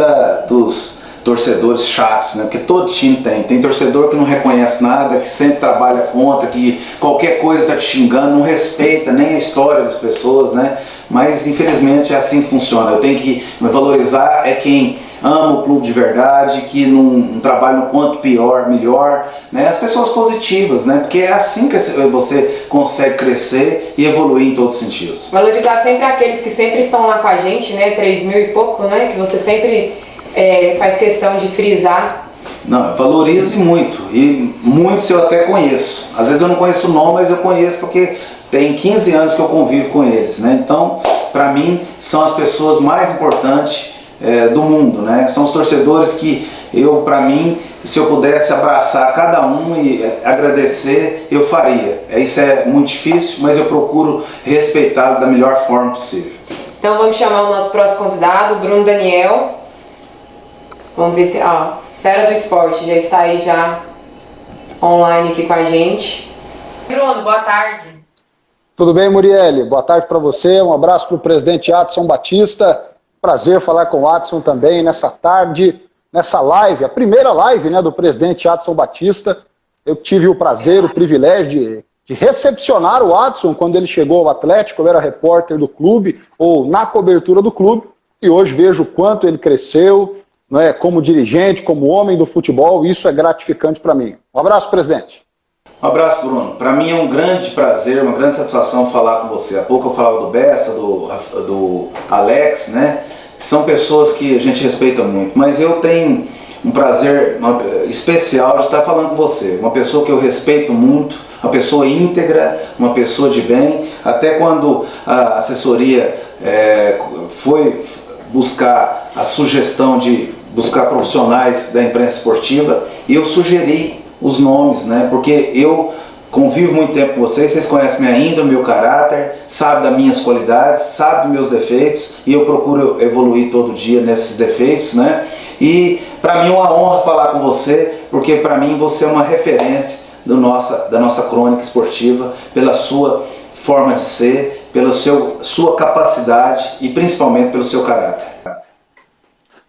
dos torcedores chatos, né? Porque todo time tem torcedor que não reconhece nada, que sempre trabalha contra, que qualquer coisa está te xingando, não respeita nem a história das pessoas, né? Mas infelizmente é assim que funciona. Eu tenho que valorizar quem ama o clube de verdade, que não trabalha no quanto pior, melhor, né? As pessoas positivas, né? Porque é assim que você consegue crescer e evoluir em todos os sentidos. Valorizar sempre aqueles que sempre estão lá com a gente, né? 3.000 e pouco, né? Que você sempre faz questão de frisar. Não, valorize muito, e muitos eu até conheço. Às vezes eu não conheço o nome, mas eu conheço porque tem 15 anos que eu convivo com eles, né? Então, para mim, são as pessoas mais importantes do mundo, né? São os torcedores que para mim, se eu pudesse abraçar cada um e agradecer, eu faria. Isso é muito difícil, mas eu procuro respeitá-lo da melhor forma possível. Então vamos chamar o nosso próximo convidado, Bruno Daniel. Vamos ver se... Fera do Esporte, já está aí já online aqui com a gente. Bruno, boa tarde. Tudo bem, Murielle? Boa tarde para você. Um abraço para o presidente Adson Batista. Prazer falar com o Adson também nessa tarde, nessa live, a primeira live, né, do presidente Adson Batista. Eu tive o prazer, o privilégio de recepcionar o Adson quando ele chegou ao Atlético. Eu era repórter do clube, ou na cobertura do clube, e hoje vejo o quanto ele cresceu, né, como dirigente, como homem do futebol. Isso é gratificante para mim. Um abraço, presidente. Um abraço, Bruno. Para mim é um grande prazer, uma grande satisfação falar com você. Há pouco eu falava do Bessa, do Alex, né? São pessoas que a gente respeita muito, mas eu tenho um prazer especial de estar falando com você. Uma pessoa que eu respeito muito, uma pessoa íntegra, uma pessoa de bem. Até quando a assessoria foi buscar a sugestão de buscar profissionais da imprensa esportiva, eu sugeri os nomes, né? Porque eu convivo muito tempo com vocês conhecem ainda o meu caráter, sabem das minhas qualidades, sabem dos meus defeitos, e eu procuro evoluir todo dia nesses defeitos, né? E para mim é uma honra falar com você, porque para mim você é uma referência da nossa crônica esportiva, pela sua forma de ser, pela sua capacidade e principalmente pelo seu caráter.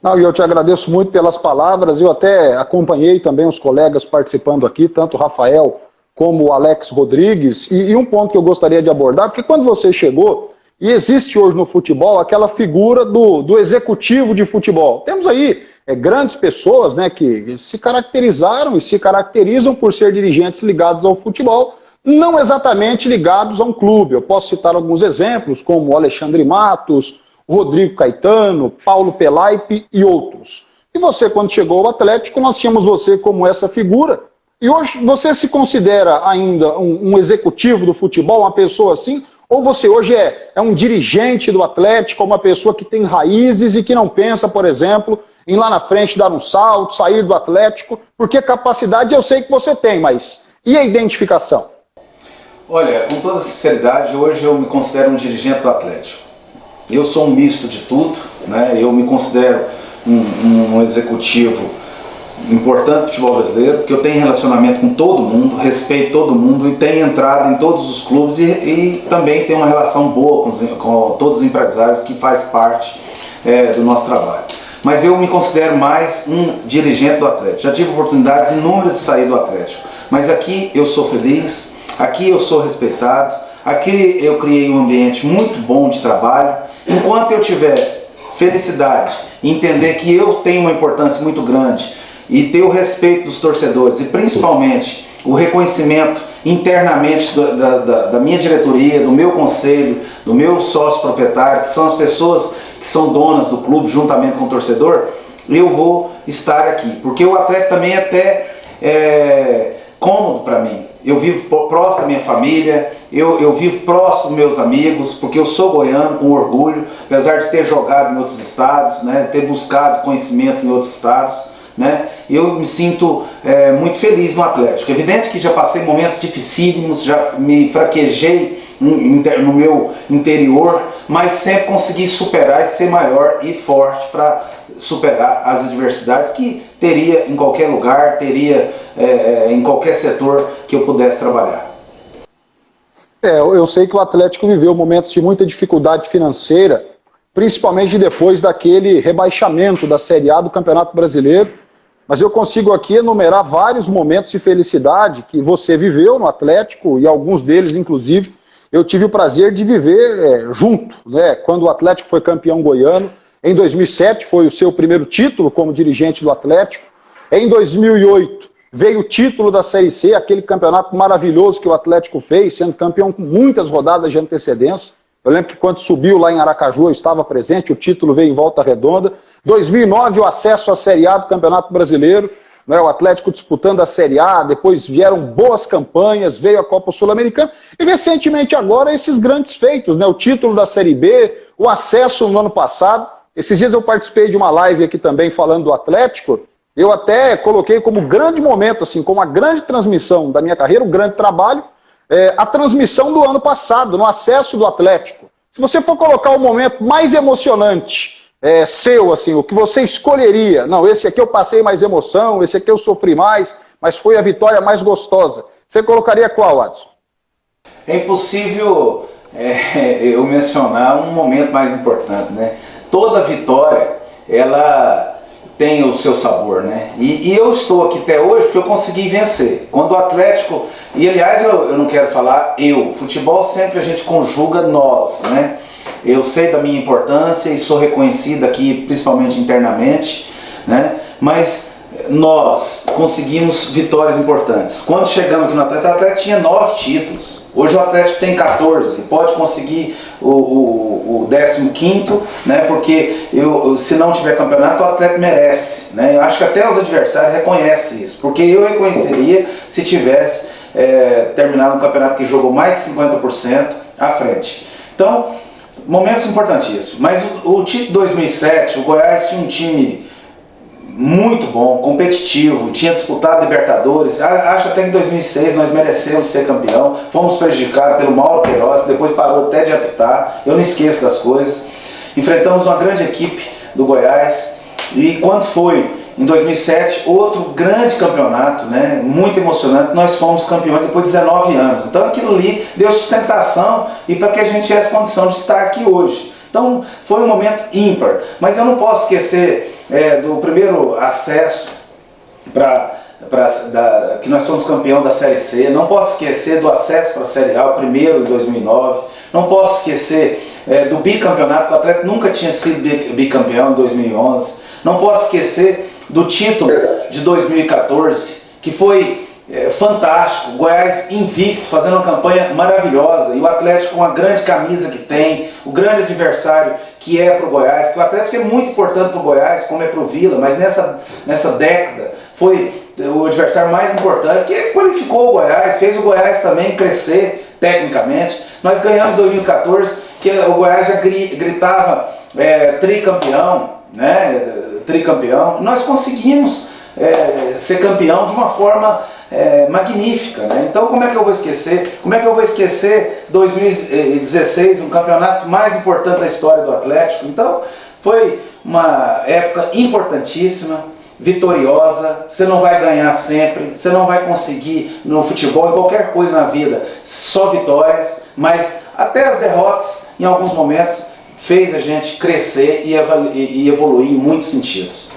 Não, e eu te agradeço muito pelas palavras. Eu até acompanhei também os colegas participando aqui, tanto o Rafael como o Alex Rodrigues, e um ponto que eu gostaria de abordar, porque quando você chegou, e existe hoje no futebol aquela figura do executivo de futebol. Temos aí grandes pessoas, né, que se caracterizaram e se caracterizam por ser dirigentes ligados ao futebol, não exatamente ligados a um clube. Eu posso citar alguns exemplos, como o Alexandre Matos, Rodrigo Caetano, Paulo Pelaipe e outros. E você, quando chegou ao Atlético, nós tínhamos você como essa figura. E hoje você se considera ainda um executivo do futebol, uma pessoa assim? Ou você hoje é um dirigente do Atlético, uma pessoa que tem raízes e que não pensa, por exemplo, em lá na frente dar um salto, sair do Atlético? Porque capacidade eu sei que você tem, mas e a identificação? Olha, com toda sinceridade, hoje eu me considero um dirigente do Atlético. Eu sou um misto de tudo, né? Eu me considero um executivo importante do futebol brasileiro, porque eu tenho relacionamento com todo mundo, respeito todo mundo e tenho entrado em todos os clubes e também tenho uma relação boa com todos os empresários que faz parte do nosso trabalho. Mas eu me considero mais um dirigente do Atlético. Já tive oportunidades inúmeras de sair do Atlético, mas aqui eu sou feliz, aqui eu sou respeitado, aqui eu criei um ambiente muito bom de trabalho. Enquanto eu tiver felicidade, entender que eu tenho uma importância muito grande e ter o respeito dos torcedores e principalmente o reconhecimento internamente da minha diretoria, do meu conselho, do meu sócio proprietário, que são as pessoas que são donas do clube juntamente com o torcedor, eu vou estar aqui. Porque o Atlético também é até cômodo para mim. Eu vivo próximo da minha família, eu vivo próximo dos meus amigos, porque eu sou goiano com orgulho, apesar de ter jogado em outros estados, né, ter buscado conhecimento em outros estados, né, eu me sinto muito feliz no Atlético. É evidente que já passei momentos dificílimos, já me fraquejei no meu interior, mas sempre consegui superar e ser maior e forte para superar as adversidades que teria em qualquer lugar, teria em qualquer setor que eu pudesse trabalhar. Eu sei que o Atlético viveu momentos de muita dificuldade financeira principalmente depois daquele rebaixamento da Série A do Campeonato Brasileiro. Mas eu consigo aqui enumerar vários momentos de felicidade que você viveu no Atlético, e alguns deles, inclusive, eu tive o prazer de viver junto, né? Quando o Atlético foi campeão goiano. Em 2007 foi o seu primeiro título como dirigente do Atlético. Em 2008 veio o título da Série C, aquele campeonato maravilhoso que o Atlético fez, sendo campeão com muitas rodadas de antecedência. Eu lembro que quando subiu lá em Aracaju eu estava presente, o título veio em Volta Redonda. 2009 o acesso à Série A do Campeonato Brasileiro, né, o Atlético disputando a Série A, depois vieram boas campanhas, veio a Copa Sul-Americana, e recentemente agora esses grandes feitos, né, o título da Série B, o acesso no ano passado. Esses dias eu participei de uma live aqui também falando do Atlético, eu até coloquei como grande momento, assim, como a grande transmissão da minha carreira, um grande trabalho, a transmissão do ano passado, no acesso do Atlético. Se você for colocar o momento mais emocionante seu, assim, o que você escolheria, não, esse aqui eu passei mais emoção, esse aqui eu sofri mais, mas foi a vitória mais gostosa, você colocaria qual, Adson? É impossível eu mencionar um momento mais importante, né? Toda vitória, ela tem o seu sabor, né? E eu estou aqui até hoje porque eu consegui vencer. Quando o Atlético... E aliás, eu não quero falar futebol sempre a gente conjuga nós, né? Eu sei da minha importância e sou reconhecido aqui, principalmente internamente, né? Mas nós conseguimos vitórias importantes. Quando chegamos aqui no Atlético, o Atlético tinha 9 títulos. Hoje o Atlético tem 14, pode conseguir o 15º, né? Porque se não tiver campeonato, o Atlético merece, né? Eu acho que até os adversários reconhecem isso, porque eu reconheceria se tivesse terminado um campeonato que jogou mais de 50% à frente. Então, momentos importantíssimos. Mas o título de 2007, o Goiás tinha um time muito bom, competitivo, tinha disputado Libertadores. Acho até que em 2006 nós merecemos ser campeão. Fomos prejudicados pelo Mauro Queiroz, que depois parou até de apitar. Eu não esqueço das coisas. Enfrentamos uma grande equipe do Goiás. E quando foi em 2007, outro grande campeonato, né, muito emocionante, nós fomos campeões depois de 19 anos. Então aquilo ali deu sustentação e para que a gente tivesse condição de estar aqui hoje. Então foi um momento ímpar. Mas eu não posso esquecer do primeiro acesso que nós fomos campeão da Série C. Não posso esquecer do acesso para a Série A, o primeiro em 2009. Não posso esquecer do bicampeonato, que o Atlético nunca tinha sido bicampeão em 2011. Não posso esquecer do título de 2014, que foi fantástico. O Goiás invicto, fazendo uma campanha maravilhosa. E o Atlético com a grande camisa que tem, o grande adversário que é para o Goiás, que o Atlético é muito importante para o Goiás, como é para o Vila, mas nessa década foi o adversário mais importante, que qualificou o Goiás, fez o Goiás também crescer tecnicamente. Nós ganhamos em 2014, que o Goiás já gritava tricampeão, né? Tricampeão. Nós conseguimos ser campeão de uma forma magnífica, né? Então como é que eu vou esquecer? Como é que eu vou esquecer 2016, um campeonato mais importante da história do Atlético? Então foi uma época importantíssima, vitoriosa. Você não vai ganhar sempre, você não vai conseguir no futebol, em qualquer coisa na vida, só vitórias, mas até as derrotas, em alguns momentos, fez a gente crescer e evoluir em muitos sentidos.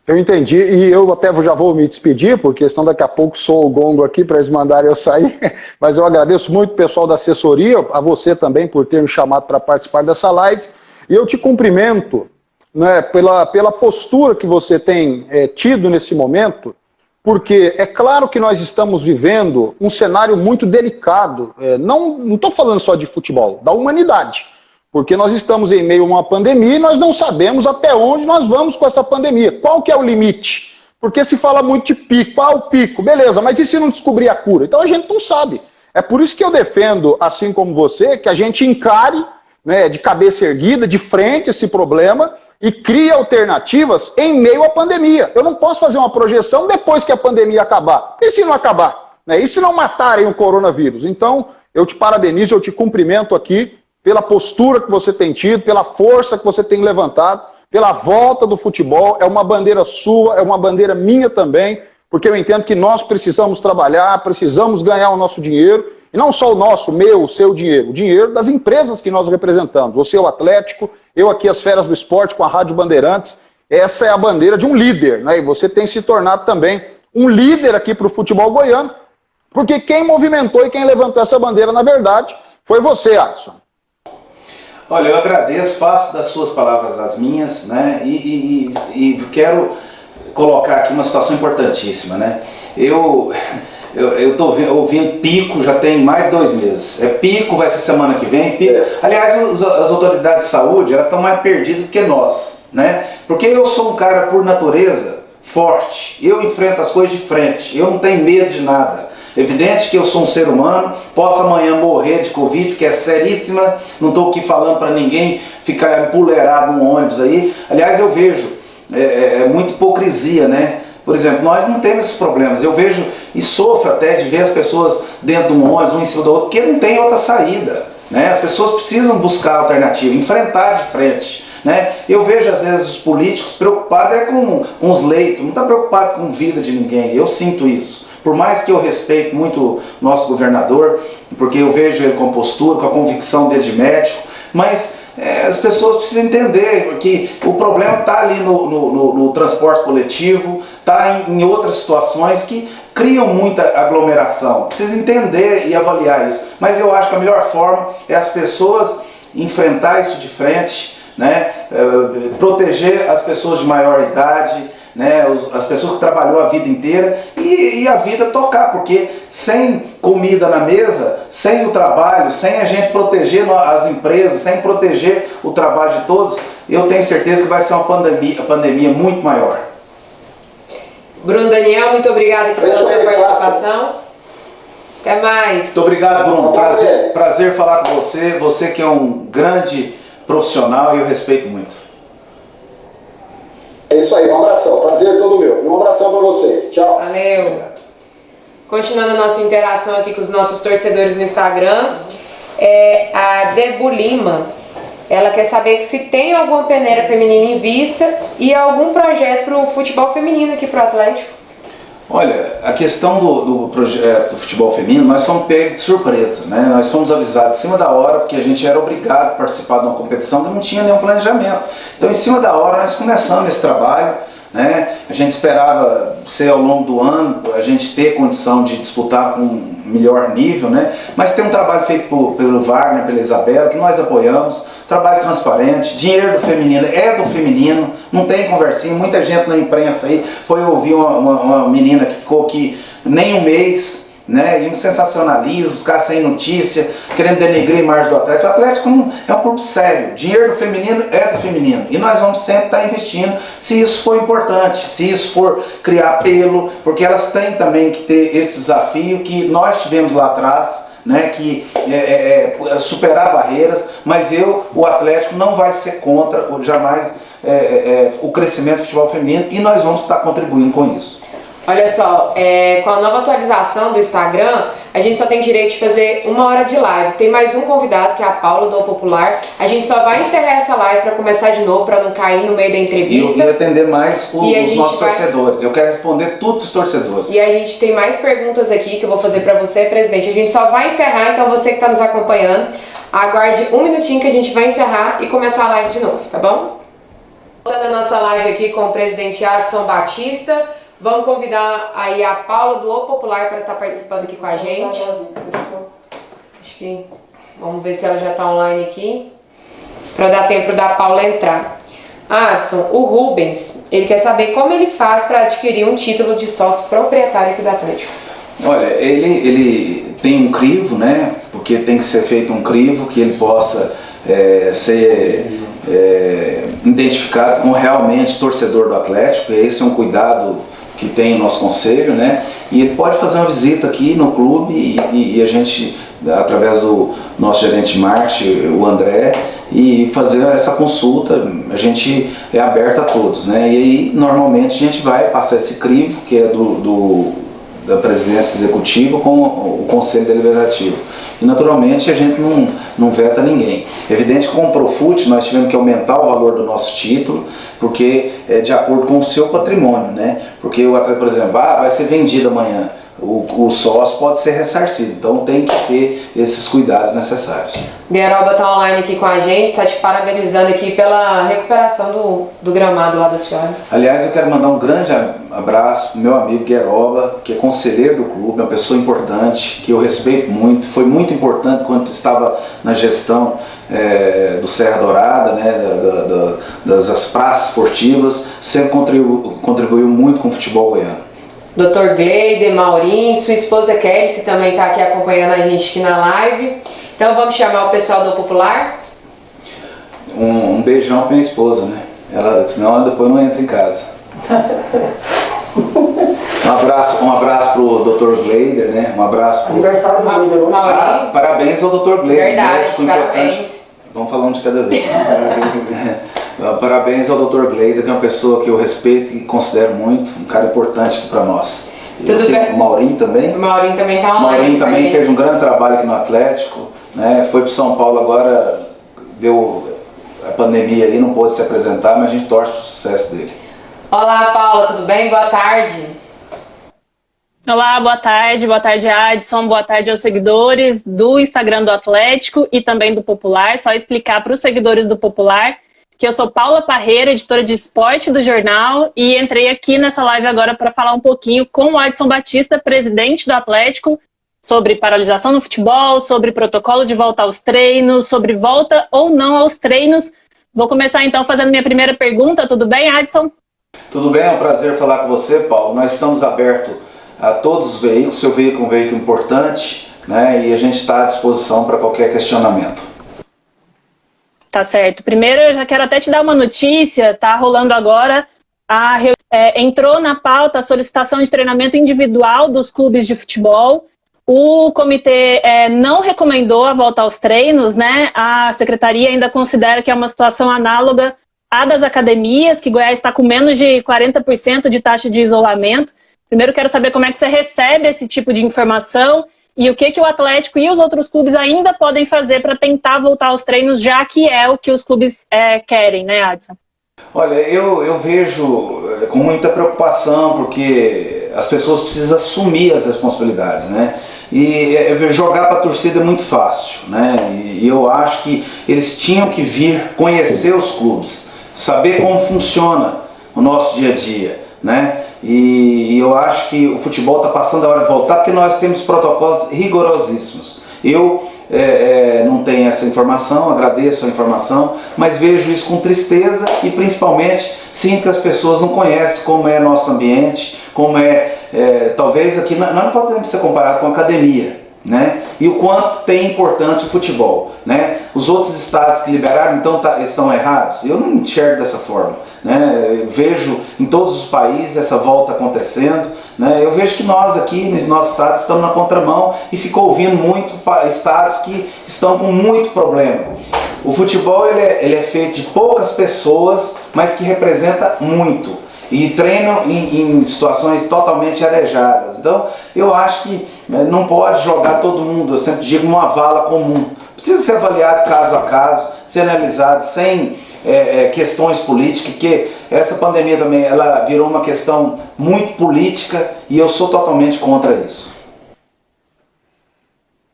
Eu entendi, e eu até já vou me despedir, porque senão daqui a pouco sou o gongo aqui para eles mandarem eu sair, mas eu agradeço muito o pessoal da assessoria, a você também por ter me chamado para participar dessa live, e eu te cumprimento, né, pela postura que você tem tido nesse momento, porque é claro que nós estamos vivendo um cenário muito delicado, não estou falando só de futebol, da humanidade. Porque nós estamos em meio a uma pandemia e nós não sabemos até onde nós vamos com essa pandemia. Qual que é o limite? Porque se fala muito de pico, o pico, beleza, mas e se não descobrir a cura? Então a gente não sabe. É por isso que eu defendo, assim como você, que a gente encare, né, de cabeça erguida, de frente esse problema e crie alternativas em meio à pandemia. Eu não posso fazer uma projeção depois que a pandemia acabar. E se não acabar? Né? E se não matarem o coronavírus? Então eu te parabenizo, eu te cumprimento aqui, pela postura que você tem tido, pela força que você tem levantado, pela volta do futebol. É uma bandeira sua, é uma bandeira minha também, porque eu entendo que nós precisamos trabalhar, precisamos ganhar o nosso dinheiro, E não só o nosso, meu, o seu dinheiro, o dinheiro das empresas que nós representamos. Você, o Atlético, eu aqui, as Feras do Esporte, com a Rádio Bandeirantes. Essa é a bandeira de um líder, né? E você tem se tornado também um líder aqui para o futebol goiano, porque quem movimentou e quem levantou essa bandeira, na verdade, foi você, Adson. Olha, eu agradeço, faço das suas palavras as minhas, né? E quero colocar aqui uma situação importantíssima, né? Eu estou ouvindo pico já tem mais de 2 meses. Pico, vai ser semana que vem, pico. Aliás, as autoridades de saúde, elas estão mais perdidas do que nós, né? Porque eu sou um cara, por natureza, forte. Eu enfrento as coisas de frente. Eu não tenho medo de nada. Evidente que eu sou um ser humano, posso amanhã morrer de Covid, que é seríssima. Não estou aqui falando para ninguém ficar empoleirado num ônibus aí. Aliás, eu vejo muita hipocrisia, né? Por exemplo, nós não temos esses problemas. Eu vejo e sofro até de ver as pessoas dentro de um ônibus, um em cima do outro, porque não tem outra saída, né? As pessoas precisam buscar alternativa, enfrentar de frente, né? Eu vejo às vezes os políticos preocupados com os leitos, não está preocupado com a vida de ninguém. Eu sinto isso. Por mais que eu respeito muito o nosso governador, porque eu vejo ele com postura, com a convicção dele de médico, mas as pessoas precisam entender que o problema está ali no transporte coletivo, está em outras situações que criam muita aglomeração. Precisa entender e avaliar isso. Mas eu acho que a melhor forma é as pessoas enfrentar isso de frente, né? Proteger as pessoas de maior idade, né? As pessoas que trabalhou a vida inteira e a vida tocar, porque sem comida na mesa, sem o trabalho, sem a gente proteger as empresas, sem proteger o trabalho de todos, eu tenho certeza que vai ser uma pandemia muito maior. Bruno Daniel, muito obrigada aqui pela sua participação. Até mais. Muito obrigado, Bruno. Prazer falar com você. Você que é um grande profissional e eu respeito muito. É isso aí, um abração. Prazer todo meu. Um abração para vocês. Tchau. Valeu. Obrigado. Continuando a nossa interação aqui com os nossos torcedores no Instagram, a Debu Lima, ela quer saber se tem alguma peneira feminina em vista e algum projeto para o futebol feminino aqui para o Atlético. Olha, a questão do projeto do futebol feminino, nós fomos pegos de surpresa, né? Nós fomos avisados em cima da hora, porque a gente era obrigado a participar de uma competição que não tinha nenhum planejamento. Então, em cima da hora, nós começamos esse trabalho, né? A gente esperava ser ao longo do ano, a gente ter condição de disputar com um melhor nível, né? Mas tem um trabalho feito pelo Wagner, pela Isabela, que nós apoiamos, trabalho transparente, dinheiro do feminino é do feminino, não tem conversinha. Muita gente na imprensa aí foi ouvir uma menina que ficou aqui nem um mês, né? E um sensacionalismo, os caras sem notícia, querendo denegrir a imagem do Atlético. O Atlético é um clube sério, dinheiro do feminino é do feminino, e nós vamos sempre estar investindo se isso for importante, se isso for criar apelo, porque elas têm também que ter esse desafio que nós tivemos lá atrás, né, que superar barreiras, mas o Atlético não vai ser contra jamais o crescimento do futebol feminino, e nós vamos estar contribuindo com isso. Olha só, com a nova atualização do Instagram, a gente só tem direito de fazer 1 hora de live. Tem mais um convidado, que é a Paula do O Popular. A gente só vai encerrar essa live para começar de novo, para não cair no meio da entrevista. E atender mais os nossos torcedores. Eu quero responder tudo os torcedores. E a gente tem mais perguntas aqui que eu vou fazer para você, presidente. A gente só vai encerrar, então você que está nos acompanhando, aguarde 1 minutinho que a gente vai encerrar e começar a live de novo, tá bom? Voltando a nossa live aqui com o presidente Adson Batista. Vamos convidar aí a Paula do O Popular para estar participando aqui com a gente. Acho que vamos ver se ela já está online aqui, para dar tempo da Paula entrar. Adson, o Rubens, ele quer saber como ele faz para adquirir um título de sócio proprietário aqui do Atlético. Olha, ele tem um crivo, né? Porque tem que ser feito um crivo que ele possa ser identificado como realmente torcedor do Atlético. Esse é um cuidado que tem o nosso conselho, né? E ele pode fazer uma visita aqui no clube e a gente, através do nosso gerente de marketing, o André, e fazer essa consulta. A gente é aberto a todos, né? E aí, normalmente, a gente vai passar esse crivo, que é da presidência executiva com o Conselho Deliberativo. E, naturalmente, a gente não veta ninguém. É evidente que com o Profut nós tivemos que aumentar o valor do nosso título, porque é de acordo com o seu patrimônio, né? Porque o atleta, por exemplo, vai ser vendido amanhã. o sócio pode ser ressarcido. Então tem que ter esses cuidados necessários. Gueroba tá online aqui com a gente, tá te parabenizando aqui pela recuperação do gramado lá da senhora. Aliás, eu quero mandar um grande abraço pro meu amigo Gueroba, que é conselheiro do clube, uma pessoa importante, que eu respeito muito, foi muito importante quando estava na gestão do Serra Dourada, né, das praças esportivas, sempre contribuiu muito com o futebol goiano. Dr. Gleider, Maurinho, sua esposa Kelly também está aqui acompanhando a gente aqui na live. Então vamos chamar o pessoal do Popular? Um beijão pra minha esposa, né? Senão ela depois não entra em casa. Um abraço pro Dr. Gleider, né? Um abraço pro... Aniversário do Maurinho. Parabéns ao Dr. Gleider, Verdade, médico parabéns. importante. Vamos falar um de cada vez. Parabéns ao Dr. Gleider, que é uma pessoa que eu respeito e considero muito, um cara importante aqui para nós. Tudo bem. O Maurinho também. O Maurinho também está online. O Maurinho também fez um grande trabalho aqui no Atlético, né? Foi para São Paulo agora, deu a pandemia aí, não pôde se apresentar, mas a gente torce para o sucesso dele. Olá, Paula, tudo bem? Boa tarde. Olá, boa tarde Adson, boa tarde aos seguidores do Instagram do Atlético e também do Popular. Só explicar para os seguidores do Popular que eu sou Paula Parreira, editora de esporte do jornal, e entrei aqui nessa live agora para falar um pouquinho com o Adson Batista, presidente do Atlético, sobre paralisação no futebol, sobre protocolo de volta aos treinos, sobre volta ou não aos treinos. Vou começar então fazendo minha primeira pergunta, tudo bem, Adson? Tudo bem, é um prazer falar com você, Paulo. Nós estamos abertos a todos os veículos, seu veículo é um veículo importante, né? E a gente está à disposição para qualquer questionamento. Tá certo. Primeiro, eu já quero até te dar uma notícia, tá rolando agora, entrou na pauta a solicitação de treinamento individual dos clubes de futebol. O comitê não recomendou a volta aos treinos, né? A secretaria ainda considera que é uma situação análoga à das academias, que Goiás está com menos de 40% de taxa de isolamento. Primeiro, quero saber como é que você recebe esse tipo de informação e o que o Atlético e os outros clubes ainda podem fazer para tentar voltar aos treinos, já que é o que os clubes querem, né, Adson? Olha, eu vejo com muita preocupação, porque as pessoas precisam assumir as responsabilidades, né? E jogar para a torcida é muito fácil, né? E eu acho que eles tinham que vir conhecer os clubes, saber como funciona o nosso dia a dia, né? E eu acho que o futebol está passando a hora de voltar, porque nós temos protocolos rigorosíssimos. Eu não tenho essa informação, agradeço a informação, mas vejo isso com tristeza e principalmente sinto que as pessoas não conhecem como é nosso ambiente, como talvez aqui, nós não podemos ser comparados com a academia, né? E o quanto tem importância o futebol, né? Os outros estados que liberaram então estão errados? Eu não enxergo dessa forma, né? Eu vejo em todos os países essa volta acontecendo, né? Eu vejo que nós aqui nos nossos estados estamos na contramão e fico ouvindo muito estados que estão com muito problema. O futebol ele é feito de poucas pessoas, mas que representa muito. E treinam em situações totalmente arejadas. Então, eu acho que não pode jogar todo mundo, eu sempre digo, numa vala comum. Precisa ser avaliado caso a caso, ser analisado sem questões políticas, porque essa pandemia também ela virou uma questão muito política e eu sou totalmente contra isso.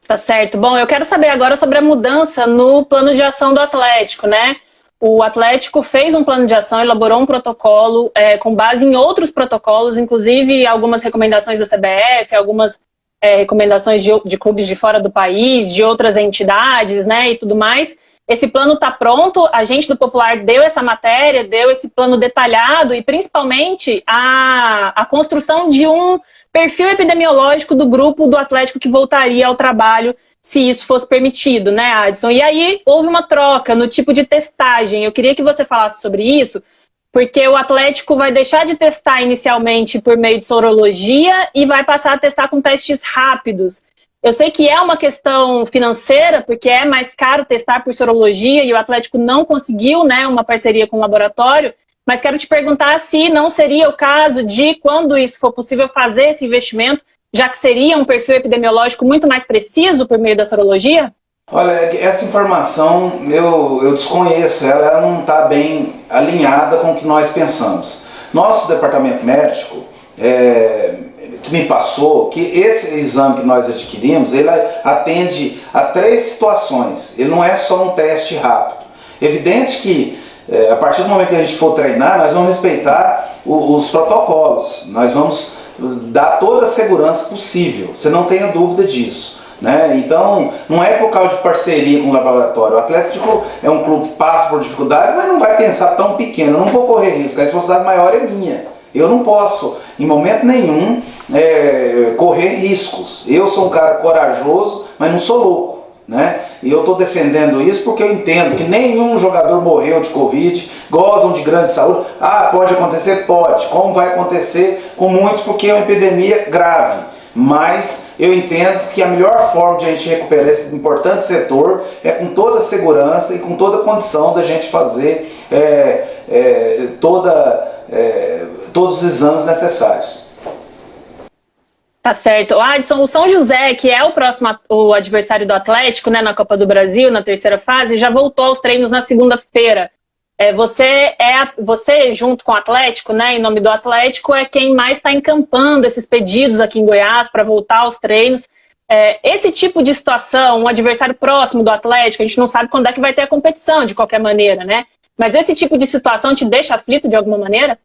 Tá certo. Bom, eu quero saber agora sobre a mudança no plano de ação do Atlético, né? O Atlético fez um plano de ação, elaborou um protocolo com base em outros protocolos, inclusive algumas recomendações da CBF, algumas recomendações de clubes de fora do país, de outras entidades, né, e tudo mais. Esse plano está pronto, a gente do Popular deu essa matéria, deu esse plano detalhado e principalmente a construção de um perfil epidemiológico do grupo do Atlético que voltaria ao trabalho se isso fosse permitido, né, Adson? E aí houve uma troca no tipo de testagem. Eu queria que você falasse sobre isso, porque o Atlético vai deixar de testar inicialmente por meio de sorologia e vai passar a testar com testes rápidos. Eu sei que é uma questão financeira, porque é mais caro testar por sorologia e o Atlético não conseguiu, né, uma parceria com o laboratório, mas quero te perguntar se não seria o caso de, quando isso for possível, fazer esse investimento, já que seria um perfil epidemiológico muito mais preciso por meio da sorologia? Olha, essa informação eu desconheço, ela não está bem alinhada com o que nós pensamos. Nosso departamento médico que me passou que esse exame que nós adquirimos, ele atende a 3 situações, ele não é só um teste rápido. Evidente que a partir do momento que a gente for treinar, nós vamos respeitar os protocolos, nós vamos dar toda a segurança possível, você não tenha dúvida disso. Né? Então, não é por causa de parceria com o laboratório. O Atlético é um clube que passa por dificuldade, mas não vai pensar tão pequeno. Eu não vou correr risco, a responsabilidade maior é minha. Eu não posso, em momento nenhum, correr riscos. Eu sou um cara corajoso, mas não sou louco. Né? E eu estou defendendo isso porque eu entendo que nenhum jogador morreu de Covid, gozam de grande saúde. Ah, pode acontecer? Pode. Como vai acontecer com muitos, porque é uma epidemia grave. Mas eu entendo que a melhor forma de a gente recuperar esse importante setor é com toda a segurança e com toda a condição da gente fazer todos os exames necessários. Tá certo. Adson, o São José, que é o adversário do Atlético, né, na Copa do Brasil, na terceira fase, já voltou aos treinos na segunda-feira. Você, junto com o Atlético, né, em nome do Atlético, é quem mais está encampando esses pedidos aqui em Goiás para voltar aos treinos. Esse tipo de situação, um adversário próximo do Atlético, a gente não sabe quando é que vai ter a competição, de qualquer maneira, né? Mas esse tipo de situação te deixa aflito de alguma maneira?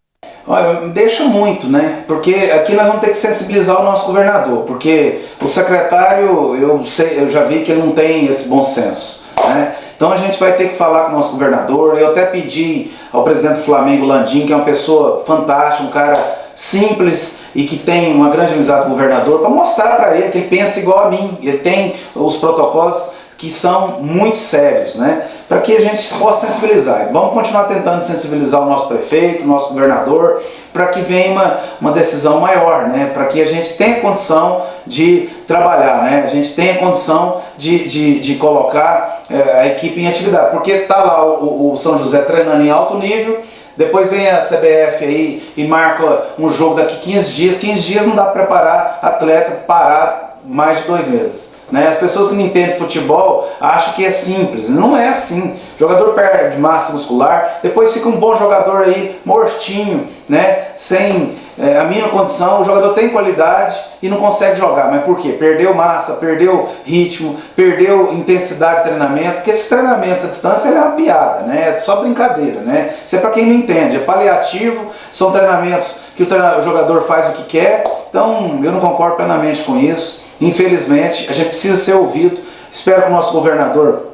Olha, me deixa muito, né? Porque aqui nós vamos ter que sensibilizar o nosso governador, porque o secretário, eu já vi que ele não tem esse bom senso, né? Então a gente vai ter que falar com o nosso governador. Eu até pedi ao presidente do Flamengo, Landim, que é uma pessoa fantástica, um cara simples e que tem uma grande amizade com o governador, para mostrar para ele que ele pensa igual a mim. Ele tem os protocolos que são muito sérios, né? Para que a gente possa sensibilizar. Vamos continuar tentando sensibilizar o nosso prefeito, o nosso governador, para que venha uma decisão maior, né? Para que a gente tenha condição de trabalhar, né? A gente tenha condição de colocar a equipe em atividade, porque está lá o São José treinando em alto nível. Depois vem a CBF aí e marca um jogo daqui 15 dias. 15 dias não dá para preparar atleta parado mais de 2 meses. Né? As pessoas que não entendem futebol acham que é simples. Não é assim. O jogador perde massa muscular, depois fica um bom jogador aí, mortinho, né? Sem a mínima condição. O jogador tem qualidade e não consegue jogar. Mas por quê? Perdeu massa, perdeu ritmo, perdeu intensidade de treinamento. Porque esses treinamentos à distância é uma piada, né? É só brincadeira, né? Isso é para quem não entende. É paliativo, são treinamentos que o jogador faz o que quer. Então eu não concordo plenamente com isso. Infelizmente, a gente precisa ser ouvido. Espero que o nosso governador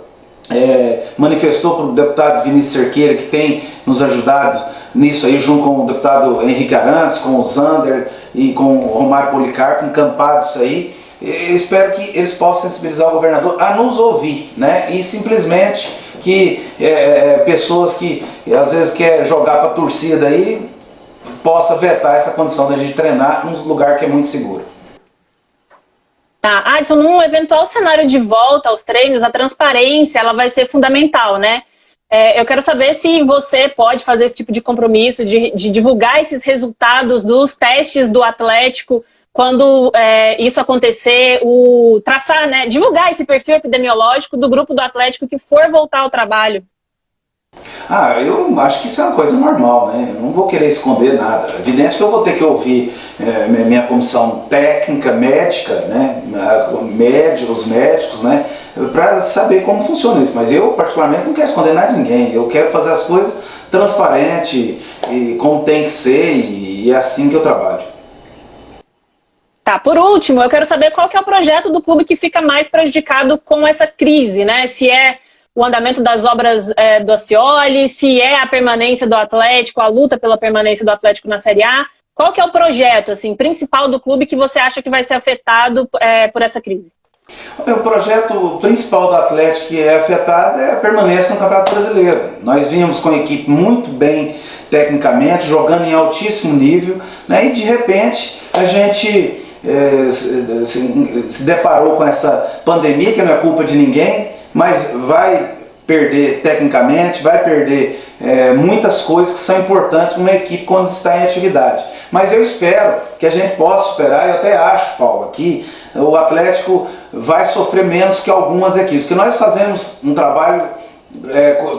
manifestou para o deputado Vinícius Cerqueira, que tem nos ajudado nisso aí, junto com o deputado Henrique Arantes, com o Zander e com o Romário Policarpo, encampado isso aí. Eu espero que eles possam sensibilizar o governador a nos ouvir, né? E simplesmente que pessoas que às vezes querem jogar para a torcida aí, possa vetar essa condição da gente treinar num lugar que é muito seguro. Tá, Adson, num eventual cenário de volta aos treinos, a transparência ela vai ser fundamental, né? Eu quero saber se você pode fazer esse tipo de compromisso, de divulgar esses resultados dos testes do Atlético quando isso acontecer, traçar, né? Divulgar esse perfil epidemiológico do grupo do Atlético que for voltar ao trabalho. Eu acho que isso é uma coisa normal, né? Eu não vou querer esconder nada. É evidente que eu vou ter que ouvir minha comissão técnica, médica, né? Os médicos, né? Para saber como funciona isso. Mas eu, particularmente, não quero esconder nada de ninguém. Eu quero fazer as coisas transparente e como tem que ser, e é assim que eu trabalho. Tá, por último, eu quero saber qual que é o projeto do clube que fica mais prejudicado com essa crise, né? Se é o andamento das obras do Ascioli, se é a permanência do Atlético, a luta pela permanência do Atlético na Série A. Qual que é o projeto assim, principal do clube que você acha que vai ser afetado por essa crise? O projeto principal do Atlético que é afetado é a permanência no Campeonato Brasileiro. Nós vínhamos com a equipe muito bem tecnicamente, jogando em altíssimo nível, né? E de repente a gente se deparou com essa pandemia, que não é culpa de ninguém, mas vai perder tecnicamente, vai perder muitas coisas que são importantes para uma equipe quando está em atividade. Mas eu espero que a gente possa superar, eu até acho, Paulo, que o Atlético vai sofrer menos que algumas equipes, porque nós fazemos um trabalho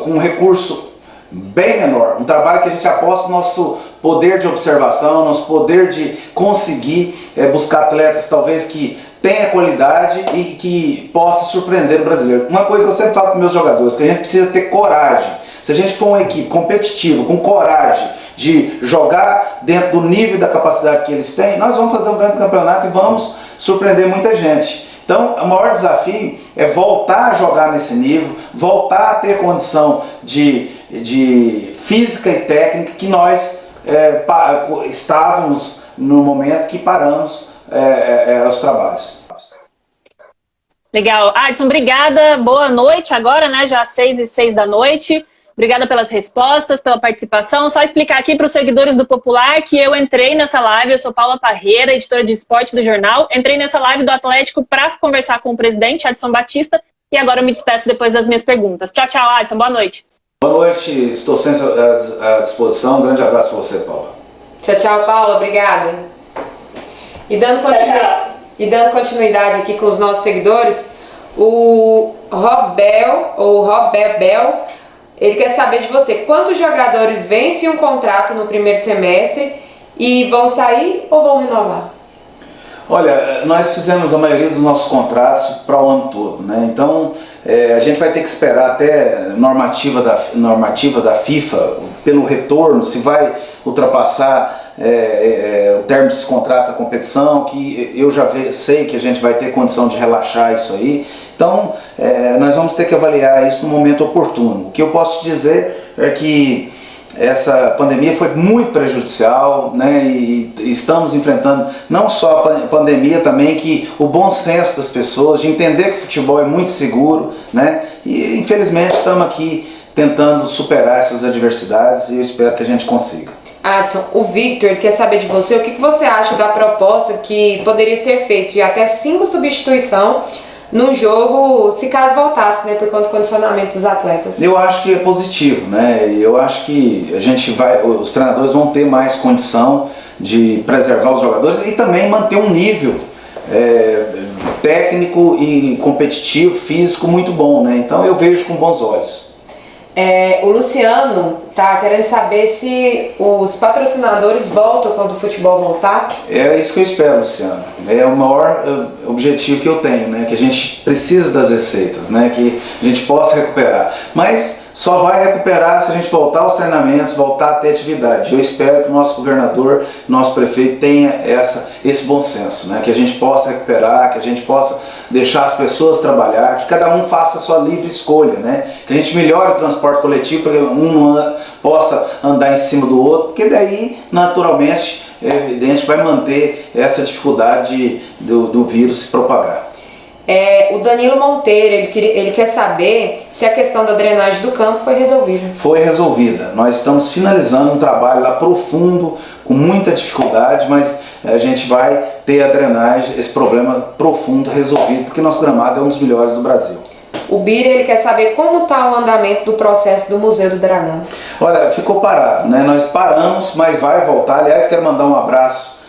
com um recurso bem menor, um trabalho que a gente aposta no nosso poder de observação, nosso poder de conseguir buscar atletas talvez que tenha qualidade e que possa surpreender o brasileiro. Uma coisa que eu sempre falo para meus jogadores, que a gente precisa ter coragem. Se a gente for uma equipe competitiva, com coragem de jogar dentro do nível e da capacidade que eles têm, nós vamos fazer um grande campeonato e vamos surpreender muita gente. Então, o maior desafio é voltar a jogar nesse nível, voltar a ter condição de física e técnica que nós estávamos no momento que paramos os trabalhos. Legal. Adson, obrigada. Boa noite agora, né? Já 6h06 da noite. Obrigada pelas respostas, pela participação. Só explicar aqui para os seguidores do Popular que eu entrei nessa live, eu sou Paula Parreira, editora de esporte do jornal. Entrei nessa live do Atlético para conversar com o presidente, Adson Batista, e agora eu me despeço depois das minhas perguntas. Tchau, tchau, Adson. Boa noite. Boa noite, estou sempre à disposição. Um grande abraço para você, Paula. Tchau, tchau, Paula. Obrigada. E dando continuidade aqui com os nossos seguidores, o Rob Bell, ele quer saber de você, quantos jogadores vencem um contrato no primeiro semestre e vão sair ou vão renovar? Olha, nós fizemos a maioria dos nossos contratos para o ano todo, né? Então a gente vai ter que esperar até normativa da FIFA pelo retorno, se vai ultrapassar o termo desses contratos, a competição, que eu já sei que a gente vai ter condição de relaxar isso aí. Então, nós vamos ter que avaliar isso no momento oportuno. O que eu posso te dizer é que essa pandemia foi muito prejudicial, né? E estamos enfrentando não só a pandemia, também que o bom senso das pessoas, de entender que o futebol é muito seguro, né? E infelizmente estamos aqui tentando superar essas adversidades e eu espero que a gente consiga. Adson, o Victor quer saber de você o que você acha da proposta que poderia ser feita de até 5 substituições num jogo, se caso voltasse, né, por conta do condicionamento dos atletas. Eu acho que é positivo, né? Eu acho que os treinadores vão ter mais condição de preservar os jogadores e também manter um nível técnico e competitivo, físico muito bom, né? Então eu vejo com bons olhos. O Luciano tá querendo saber se os patrocinadores voltam quando o futebol voltar. É isso que eu espero, Luciano. É o maior objetivo que eu tenho, né? Que a gente precisa das receitas, né? Que a gente possa recuperar. Mas só vai recuperar se a gente voltar aos treinamentos, voltar a ter atividade. Eu espero que o nosso governador, nosso prefeito tenha esse bom senso, né? Que a gente possa recuperar, que a gente possa deixar as pessoas trabalhar, que cada um faça a sua livre escolha, né? Que a gente melhore o transporte coletivo para que um possa andar em cima do outro, porque daí, naturalmente, é evidente, vai manter essa dificuldade do vírus se propagar. O Danilo Monteiro, ele quer saber se a questão da drenagem do campo foi resolvida. Foi resolvida. Nós estamos finalizando um trabalho lá profundo, com muita dificuldade, mas a gente vai ter a drenagem, esse problema profundo resolvido, porque nosso gramado é um dos melhores do Brasil. O Bira, ele quer saber como está o andamento do processo do Museu do Dragão. Olha, ficou parado, né? Nós paramos, mas vai voltar. Aliás, quero mandar um abraço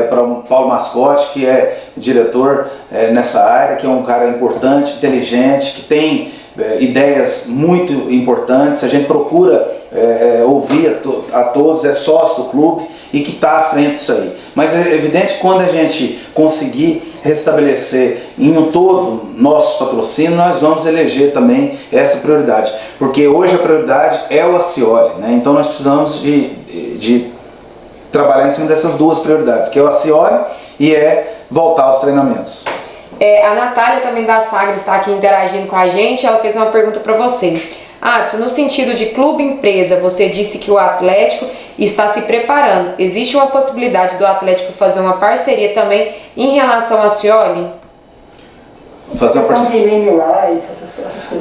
para o Paulo Mascote, que é diretor nessa área, que é um cara importante, inteligente, que tem ideias muito importantes. A gente procura ouvir a todos, é sócio do clube e que está à frente disso aí. Mas é evidente que quando a gente conseguir restabelecer em um todo nossos patrocínios, nós vamos eleger também essa prioridade. Porque hoje a prioridade é o Acioli, né? Então nós precisamos de trabalhar em cima dessas duas prioridades, que é o Acioli e voltar aos treinamentos. A Natália também da Sagres está aqui interagindo com a gente, ela fez uma pergunta para você. Adson, no sentido de clube-empresa, você disse que o Atlético está se preparando. Existe uma possibilidade do Atlético fazer uma parceria também em relação a Acioli? Fazer uma parceria?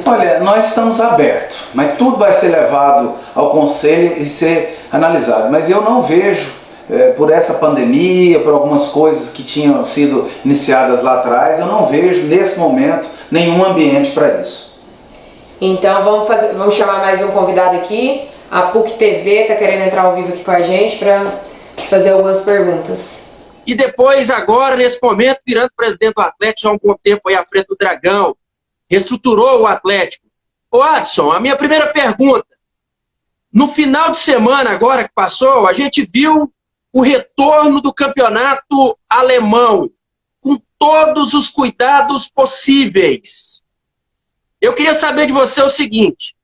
Olha, nós estamos abertos, mas tudo vai ser levado ao conselho e ser analisado. Mas eu não vejo, por essa pandemia, por algumas coisas que tinham sido iniciadas lá atrás, eu não vejo nesse momento nenhum ambiente para isso. Então vamos chamar mais um convidado aqui. A PUC TV está querendo entrar ao vivo aqui com a gente para fazer algumas perguntas. E depois, agora, nesse momento, virando presidente do Atlético, já há um bom tempo aí à frente do Dragão, reestruturou o Atlético. Ô Adson, a minha primeira pergunta, No final de semana, agora que passou, a gente viu o retorno do campeonato alemão, com todos os cuidados possíveis. Eu queria saber de você o seguinte: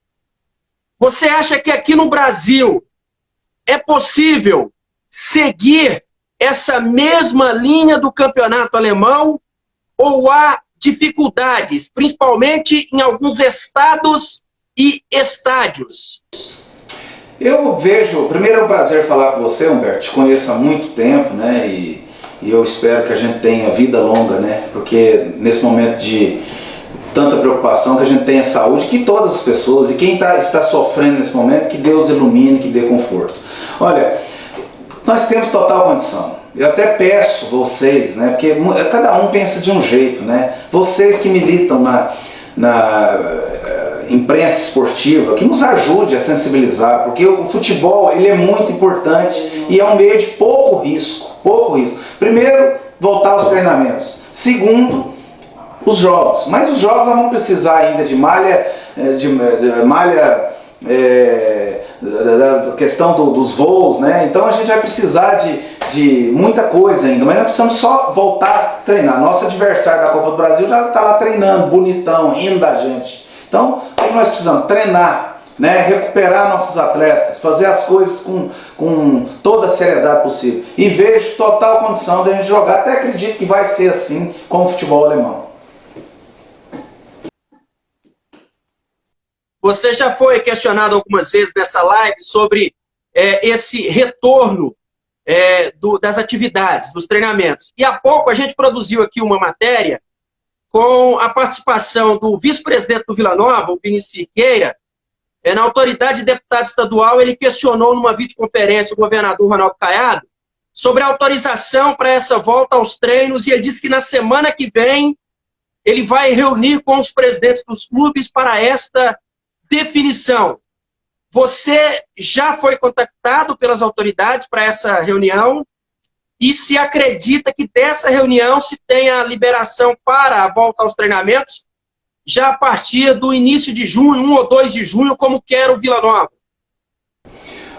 você acha que aqui no Brasil é possível seguir essa mesma linha do campeonato alemão ou há dificuldades, principalmente em alguns estados e estádios? Eu vejo, primeiro é um prazer falar com você, Humberto, te conheço há muito tempo, né, e eu espero que a gente tenha vida longa, né, porque nesse momento de tanta preocupação, que a gente tenha saúde, que todas as pessoas, e quem está sofrendo nesse momento, que Deus ilumine, que dê conforto. Olha, nós temos total condição. Eu até peço vocês, né, porque cada um pensa de um jeito, né, vocês que militam na imprensa esportiva, que nos ajude a sensibilizar, porque o futebol ele é muito importante e é um meio de pouco risco. Primeiro, voltar aos treinamentos. Segundo, os jogos. Mas os jogos nós vamos precisar ainda de malha, da questão dos voos, né? Então a gente vai precisar de muita coisa ainda, mas nós precisamos só voltar a treinar. Nosso adversário da Copa do Brasil já está lá treinando, bonitão, rindo da gente. Então, o que nós precisamos? Treinar, né? Recuperar nossos atletas, fazer as coisas com toda a seriedade possível. E vejo total condição de a gente jogar, até acredito que vai ser assim como o futebol alemão. Você já foi questionado algumas vezes nessa live sobre esse retorno das atividades, dos treinamentos. E há pouco a gente produziu aqui uma matéria com a participação do vice-presidente do Vila Nova, o Vinícius Siqueira. Na autoridade de deputado estadual, ele questionou numa videoconferência o governador Ronaldo Caiado sobre a autorização para essa volta aos treinos, e ele disse que na semana que vem ele vai reunir com os presidentes dos clubes para esta definição. Você já foi contactado pelas autoridades para essa reunião? E se acredita que dessa reunião se tenha a liberação para a volta aos treinamentos já a partir do início de junho, 1 ou 2 de junho, como quer o Vila Nova?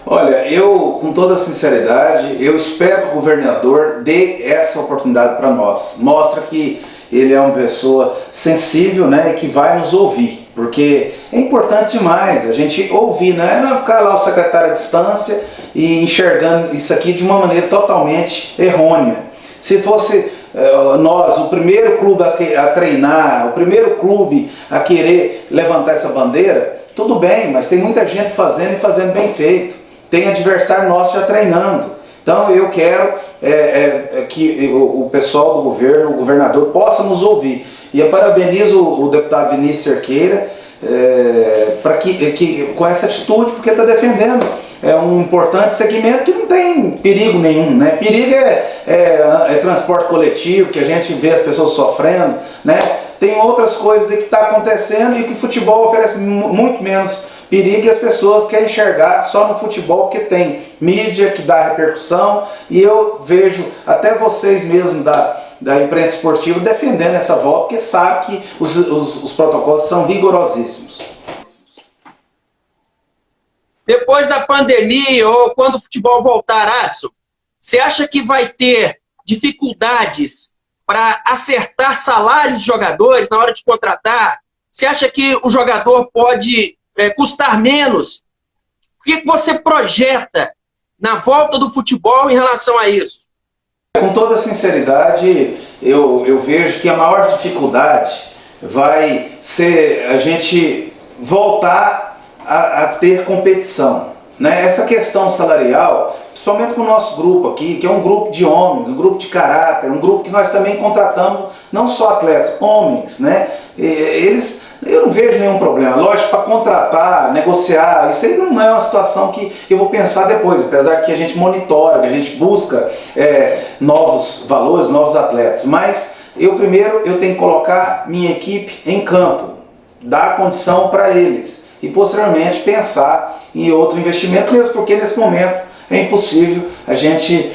Olha, eu, com toda sinceridade, eu espero que o governador dê essa oportunidade para nós. Mostra que ele é uma pessoa sensível, né, e que vai nos ouvir. Porque é importante demais a gente ouvir, né? Não ficar lá o secretário à distância e enxergando isso aqui de uma maneira totalmente errônea. Se fosse nós, o primeiro clube a treinar, o primeiro clube a querer levantar essa bandeira, tudo bem, mas tem muita gente fazendo e fazendo bem feito. Tem adversário nosso já treinando. Então eu quero que o pessoal do governo, o governador, possa nos ouvir. E eu parabenizo o deputado Vinícius Siqueira com essa atitude, porque está defendendo um importante segmento que não tem perigo nenhum, né? Perigo é transporte coletivo, que a gente vê as pessoas sofrendo, né? Tem outras coisas que estão acontecendo e que o futebol oferece muito menos perigo, e as pessoas querem enxergar só no futebol, porque tem mídia que dá repercussão, e eu vejo até vocês mesmo da imprensa esportiva defendendo essa volta, porque sabe que os protocolos são rigorosíssimos. Depois da pandemia, ou quando o futebol voltar, Adson, você acha que vai ter dificuldades para acertar salários de jogadores na hora de contratar? Você acha que o jogador pode custar menos? O que você projeta na volta do futebol em relação a isso? Com toda sinceridade, eu vejo que a maior dificuldade vai ser a gente voltar a ter competição, né? Essa questão salarial, principalmente com o nosso grupo aqui, que é um grupo de homens, um grupo de caráter, um grupo que nós também contratamos não só atletas, homens, né? Eu não vejo nenhum problema. Lógico, para contratar, negociar, isso aí não é uma situação que eu vou pensar depois, apesar que a gente monitora, que a gente busca novos valores, novos atletas. Mas eu tenho que colocar minha equipe em campo, dar condição para eles e posteriormente pensar em outro investimento, mesmo porque nesse momento é impossível a gente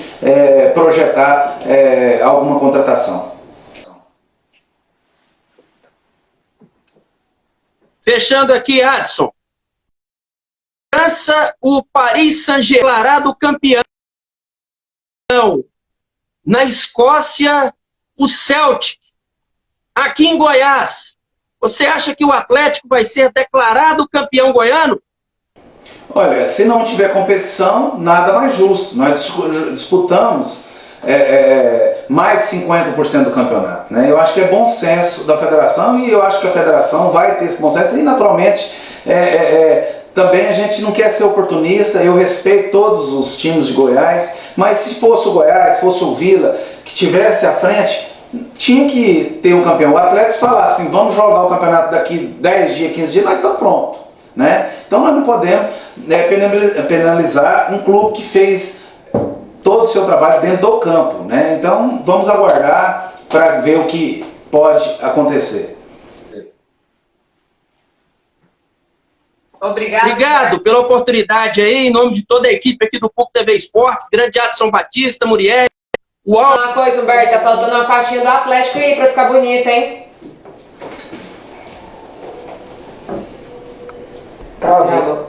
projetar alguma contratação. Fechando aqui, Adson, França, o Paris Saint-Germain declarado campeão. Na Escócia, o Celtic. Aqui em Goiás, você acha que o Atlético vai ser declarado campeão goiano? Olha, se não tiver competição, nada mais justo. Nós disputamos mais de 50% do campeonato, né? Eu acho que é bom senso da federação e eu acho que a federação vai ter esse bom senso e naturalmente também a gente não quer ser oportunista. Eu respeito todos os times de Goiás, mas se fosse o Goiás, se fosse o Vila que tivesse à frente, tinha que ter um campeão. O Atlético falar assim, vamos jogar o campeonato daqui 10 dias, 15 dias, nós estamos prontos, né? Então nós não podemos penalizar um clube que fez todo o seu trabalho dentro do campo, né? Então vamos aguardar para ver o que pode acontecer. Obrigado pela oportunidade aí, em nome de toda a equipe aqui do PUC TV Esportes, grande Adson Batista, Muriel. Uma coisa, Humberto, tá faltando uma faixinha do Atlético aí pra ficar bonita, hein? Tá.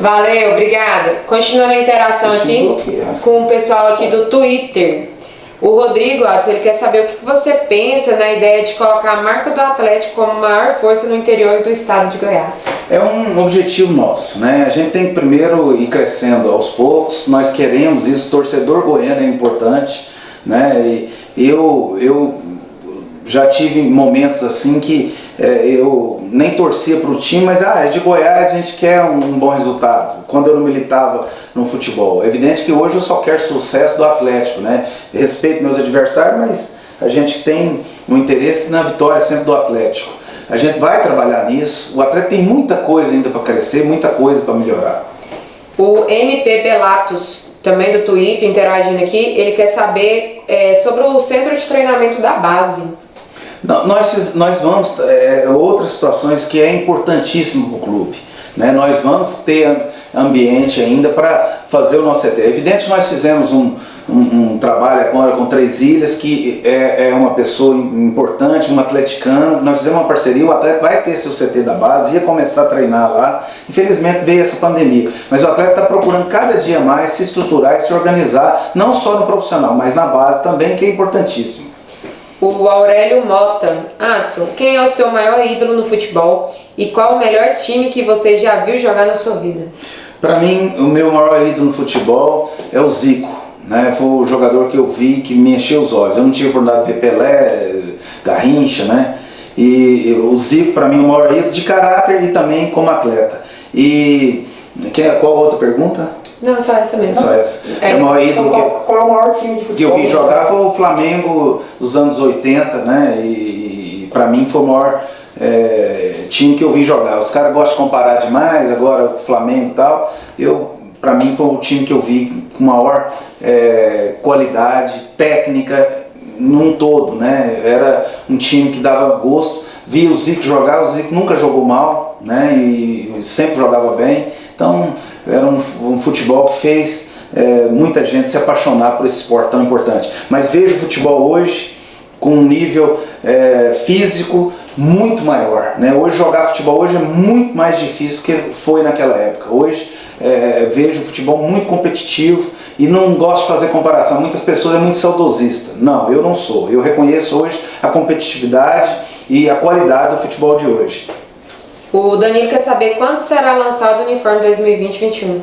Valeu, obrigada. Continuando a interação aqui com o pessoal aqui do Twitter. O Rodrigo, Adson, ele quer saber o que você pensa na ideia de colocar a marca do Atlético como maior força no interior do estado de Goiás. É um objetivo nosso, né? A gente tem que primeiro ir crescendo aos poucos, nós queremos isso, torcedor goiano é importante, né? E eu já tive momentos assim que eu nem torcia para o time, mas é de Goiás, a gente quer um bom resultado. Quando eu não militava no futebol. É evidente que hoje eu só quero sucesso do Atlético, né? Eu respeito meus adversários, mas a gente tem um interesse na vitória sempre do Atlético. A gente vai trabalhar nisso. O Atlético tem muita coisa ainda para crescer, muita coisa para melhorar. O MP Belatos, também do Twitter, interagindo aqui, ele quer saber sobre o centro de treinamento da base. Nós vamos, outras situações que é importantíssimo para o clube, né? Nós vamos ter ambiente ainda para fazer o nosso CT. É evidente que nós fizemos um trabalho agora com Três Ilhas, que é uma pessoa importante, um atleticano. Nós fizemos uma parceria, o atleta vai ter seu CT da base, ia começar a treinar lá. Infelizmente veio essa pandemia, mas o atleta está procurando cada dia mais se estruturar e se organizar, não só no profissional, mas na base também, que é importantíssimo. O Aurélio Mota. Adson, quem é o seu maior ídolo no futebol e qual o melhor time que você já viu jogar na sua vida? Para mim, o meu maior ídolo no futebol é o Zico, né? Foi o jogador que eu vi que me encheu os olhos. Eu não tive oportunidade de ver Pelé, Garrincha, né? E o Zico, para mim, é o maior ídolo de caráter e também como atleta. E qual a outra pergunta? Não, só essa mesmo. Só essa. O maior ídolo Qual é o maior time de futebol que eu vi jogar foi o Flamengo dos anos 80, né? E para mim foi o maior time que eu vi jogar. Os caras gostam de comparar demais, agora o Flamengo e tal. Para mim foi o time que eu vi com maior qualidade técnica num todo, né? Era um time que dava gosto. Vi o Zico jogar, o Zico nunca jogou mal, né? E sempre jogava bem. Então era um futebol que fez muita gente se apaixonar por esse esporte tão importante. Mas vejo o futebol hoje com um nível físico muito maior, né? Hoje jogar futebol hoje é muito mais difícil do que foi naquela época. Hoje vejo o futebol muito competitivo e não gosto de fazer comparação. Muitas pessoas muito saudosista. Não, eu não sou. Eu reconheço hoje a competitividade e a qualidade do futebol de hoje. O Danilo quer saber quando será lançado o uniforme 2020-21.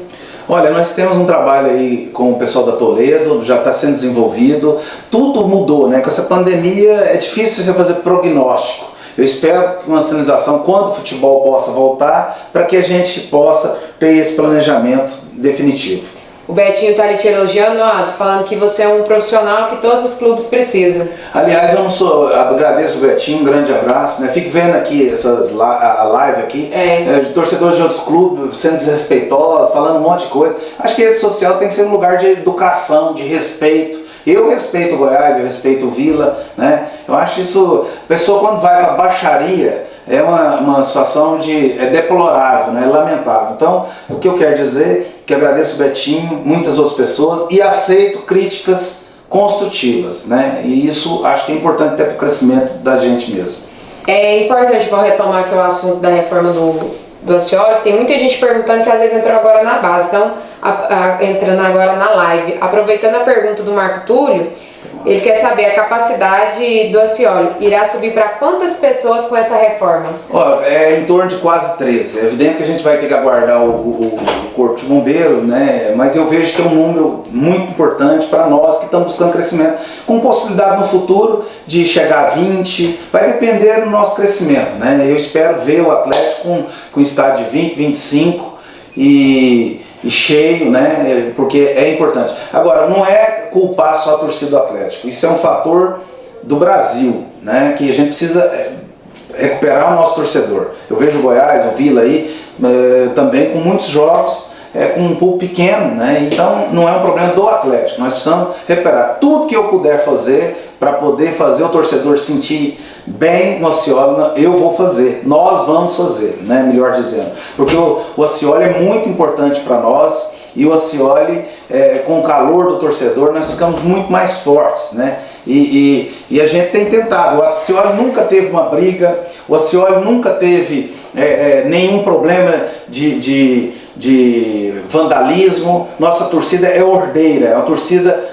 Olha, nós temos um trabalho aí com o pessoal da Toledo, já está sendo desenvolvido. Tudo mudou, né? Com essa pandemia é difícil você fazer prognóstico. Eu espero que uma sinalização, quando o futebol possa voltar, para que a gente possa ter esse planejamento definitivo. O Betinho está ali te elogiando, falando que você é um profissional que todos os clubes precisam. Aliás, agradeço o Betinho, um grande abraço, né? Fico vendo aqui a live aqui, de torcedores de outros clubes sendo desrespeitosos, falando um monte de coisa. Acho que a rede social tem que ser um lugar de educação, de respeito. Eu respeito o Goiás, eu respeito o Vila, né? Eu acho isso, a pessoa quando vai para baixaria, é uma situação deplorável, né? Lamentável. Então, o que eu quero dizer é que agradeço o Betinho, muitas outras pessoas, e aceito críticas construtivas, né? E isso acho que é importante até para o crescimento da gente mesmo. É importante, vou retomar aqui o assunto da reforma do Osceola, tem muita gente perguntando que às vezes entrou agora na base, então entrando agora na live. Aproveitando a pergunta do Marco Túlio, ele quer saber a capacidade do Osceola irá subir para quantas pessoas com essa reforma? Olha, é em torno de quase 13. É evidente que a gente vai ter que aguardar o Corpo de Bombeiros, né? Mas eu vejo que é um número muito importante para nós que estamos buscando crescimento, com possibilidade no futuro de chegar a 20, vai depender do nosso crescimento, né? Eu espero ver o Atlético com estádio de 20, 25 e cheio, né? Porque é importante. Agora, não é culpar só a torcida do Atlético, isso é um fator do Brasil, né? Que a gente precisa recuperar o nosso torcedor. Eu vejo o Goiás, o Vila aí, também com muitos jogos, com um público pequeno, né? Então não é um problema do Atlético, nós precisamos recuperar tudo que eu puder fazer para poder fazer o torcedor sentir bem no Osceola, eu vou fazer, nós vamos fazer, né? Melhor dizendo, porque o Osceola é muito importante para nós e o Osceola, com o calor do torcedor, nós ficamos muito mais fortes, né? E a gente tem tentado, o Osceola nunca teve uma briga, o Osceola nunca teve nenhum problema de vandalismo, nossa torcida é ordeira, é uma torcida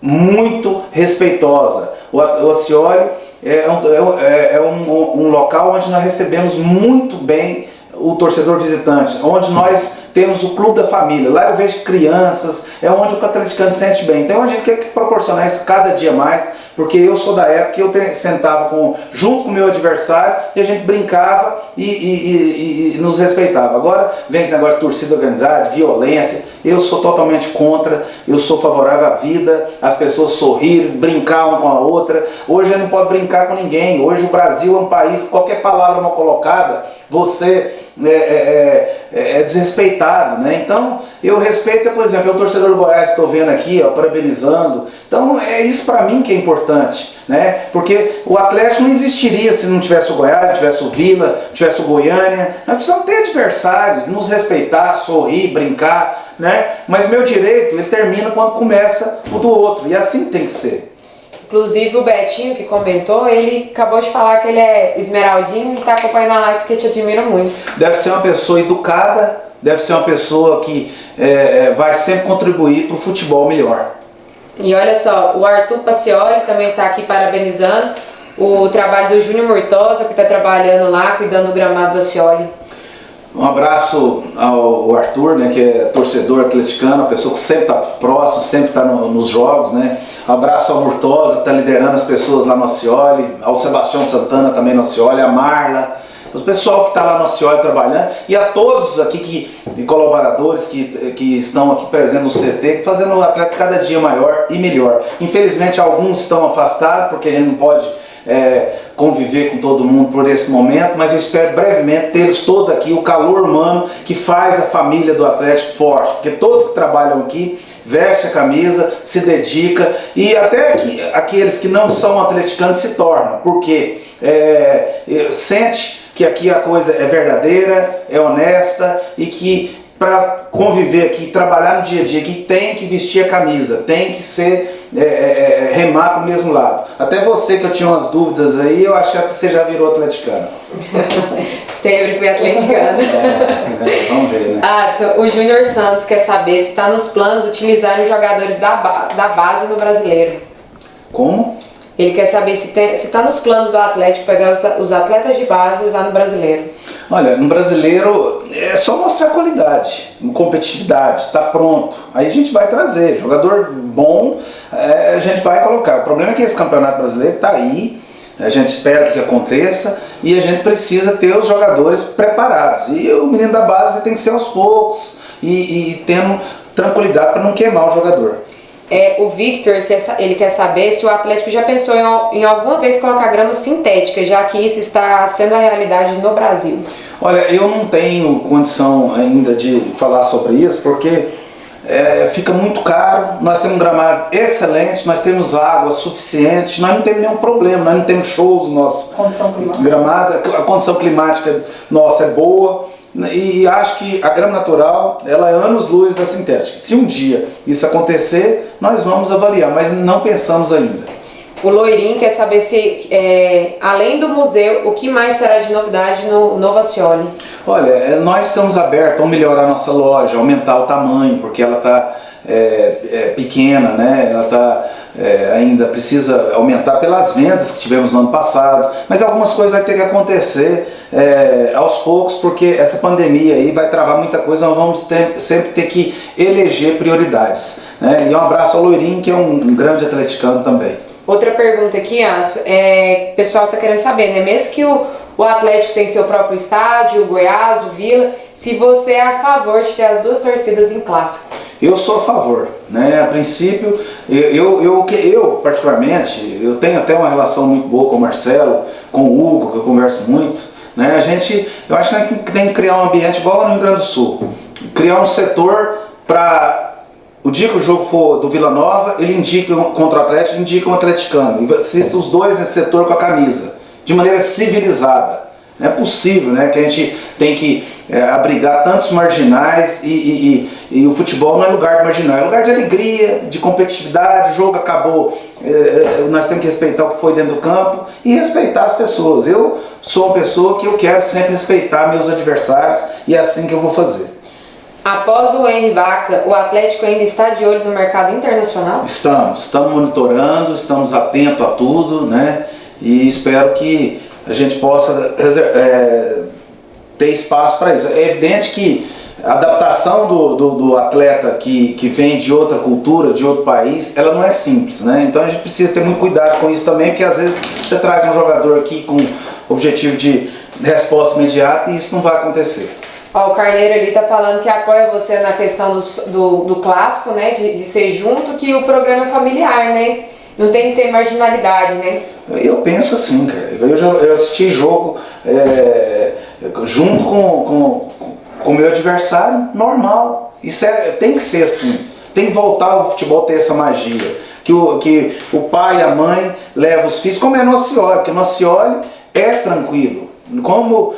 muito respeitosa. O Osceola é um local onde nós recebemos muito bem o torcedor visitante, onde nós temos o clube da família. Lá eu vejo crianças, é onde o atleticano se sente bem. Então a gente quer proporcionar isso cada dia mais, porque eu sou da época que eu sentava junto com o meu adversário e a gente brincava e nos respeitava. Agora vem esse negócio de torcida organizada, de violência, eu sou totalmente contra, eu sou favorável à vida, as pessoas sorrirem, brincar uma com a outra. Hoje a gente não pode brincar com ninguém, hoje o Brasil é um país, qualquer palavra mal colocada, você é desrespeitado, né? Então eu respeito, por exemplo, o torcedor do Goiás que estou vendo aqui, ó, parabenizando. Então é isso para mim que é importante, né? Porque o Atlético não existiria se não tivesse o Goiás, tivesse o Vila, tivesse o Goiânia. Nós precisamos ter adversários, nos respeitar, sorrir, brincar, né? Mas meu direito, ele termina quando começa o do outro, e assim tem que ser. Inclusive o Betinho, que comentou, ele acabou de falar que ele é esmeraldinho e está acompanhando a live porque te admira muito. Deve ser uma pessoa educada, deve ser uma pessoa que vai sempre contribuir para o futebol melhor. E olha só, o Arthur Pacioli também está aqui parabenizando o trabalho do Júnior Murtosa, que está trabalhando lá, cuidando do gramado do Osceola. Um abraço ao Arthur, né, que é torcedor atleticano, a pessoa que sempre está próximo, sempre está nos jogos, né? Um abraço ao Murtosa, que está liderando as pessoas lá no Osceola, ao Sebastião Santana também no Osceola, a Marla, o pessoal que está lá no Osceola trabalhando, e a todos aqui colaboradores que estão aqui presentes no CT, fazendo o atleta cada dia maior e melhor. Infelizmente alguns estão afastados, porque a gente não pode conviver com todo mundo por esse momento, mas eu espero brevemente tê-los todos aqui, o calor humano que faz a família do Atlético forte, porque todos que trabalham aqui vestem a camisa, se dedicam, e até aqueles que não são atleticanos se tornam, porque sente que aqui a coisa é verdadeira, é honesta, e que para conviver aqui, trabalhar no dia a dia, que tem que vestir a camisa, tem que ser remar para o mesmo lado. Até você que eu tinha umas dúvidas aí, eu acho que você já virou atleticana. Sempre fui atleticana. Vamos ver, né? Adson, o Júnior Santos quer saber se está nos planos utilizar os jogadores da base no Brasileiro. Como? Ele quer saber se está nos planos do Atlético pegar os atletas de base e usar no Brasileiro. Olha, no Brasileiro é só mostrar qualidade, competitividade, está pronto. Aí a gente vai trazer, jogador bom, a gente vai colocar. O problema é que esse campeonato brasileiro está aí, a gente espera que aconteça e a gente precisa ter os jogadores preparados. E o menino da base tem que ser aos poucos e tendo tranquilidade para não queimar o jogador. O Victor, ele quer saber se o Atlético já pensou em alguma vez colocar grama sintética, já que isso está sendo a realidade no Brasil. Olha, eu não tenho condição ainda de falar sobre isso, porque fica muito caro, nós temos um gramado excelente, nós temos água suficiente, nós não temos nenhum problema, nós não temos shows no nosso gramado, a condição climática nossa é boa. E acho que a grama natural, ela é anos-luz da sintética. Se um dia isso acontecer, nós vamos avaliar, mas não pensamos ainda. O Loirinho quer saber se, além do museu, o que mais terá de novidade no Novo Ascioli? Olha, nós estamos abertos a melhorar a nossa loja, aumentar o tamanho, porque ela está pequena, né? Ela está ainda precisa aumentar pelas vendas que tivemos no ano passado, mas algumas coisas vai ter que acontecer aos poucos, porque essa pandemia aí vai travar muita coisa, nós vamos sempre ter que eleger prioridades, né? E um abraço ao Loirinho, que é um grande atleticano também. Outra pergunta aqui, Adson, o pessoal está querendo saber, né? Mesmo que o Atlético tem seu próprio estádio, o Goiás, o Vila, se você é a favor de ter as duas torcidas em clássico. Eu sou a favor, né? A princípio, eu particularmente, eu tenho até uma relação muito boa com o Marcelo, com o Hugo, que eu converso muito, né? Eu acho que tem que criar um ambiente igual lá no Rio Grande do Sul, criar um setor para o dia que o jogo for do Vila Nova, ele indica contra o Atlético, ele indica um atleticano, e assista os dois nesse setor com a camisa, de maneira civilizada. Não é possível, né, que a gente tem que abrigar tantos marginais e o futebol não é lugar de marginal, é lugar de alegria, de competitividade. O jogo acabou, nós temos que respeitar o que foi dentro do campo e respeitar as pessoas. Eu sou uma pessoa que eu quero sempre respeitar meus adversários e é assim que eu vou fazer. Após o Henry Vaca, o Atlético ainda está de olho no mercado internacional? Estamos monitorando, estamos atentos a tudo, né? E espero que a gente possa ter espaço para isso. É evidente que a adaptação do atleta que vem de outra cultura, de outro país, ela não é simples, né? Então a gente precisa ter muito cuidado com isso também, porque às vezes você traz um jogador aqui com objetivo de resposta imediata e isso não vai acontecer. Ó, o Carneiro ali tá falando que apoia você na questão do clássico, né? De ser junto, que o programa é familiar, né? Não tem que ter marginalidade, né? Eu penso assim, cara. Eu assisti jogo junto com o meu adversário, normal. Isso tem que ser assim. Tem que voltar o futebol a ter essa magia. Que o pai e a mãe levam os filhos, como é no Ascioli, porque no Ascioli é tranquilo. Como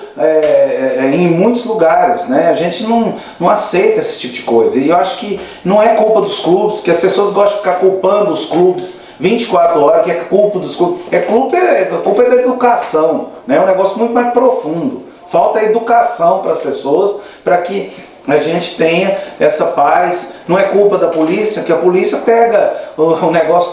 em muitos lugares, né? A gente não aceita esse tipo de coisa. E eu acho que não é culpa dos clubes, que as pessoas gostam de ficar culpando os clubes 24 horas, que é culpa dos clubes. Culpa da educação, né? É um negócio muito mais profundo. Falta educação para as pessoas, para que a gente tenha essa paz. Não é culpa da polícia, que a polícia pega o negócio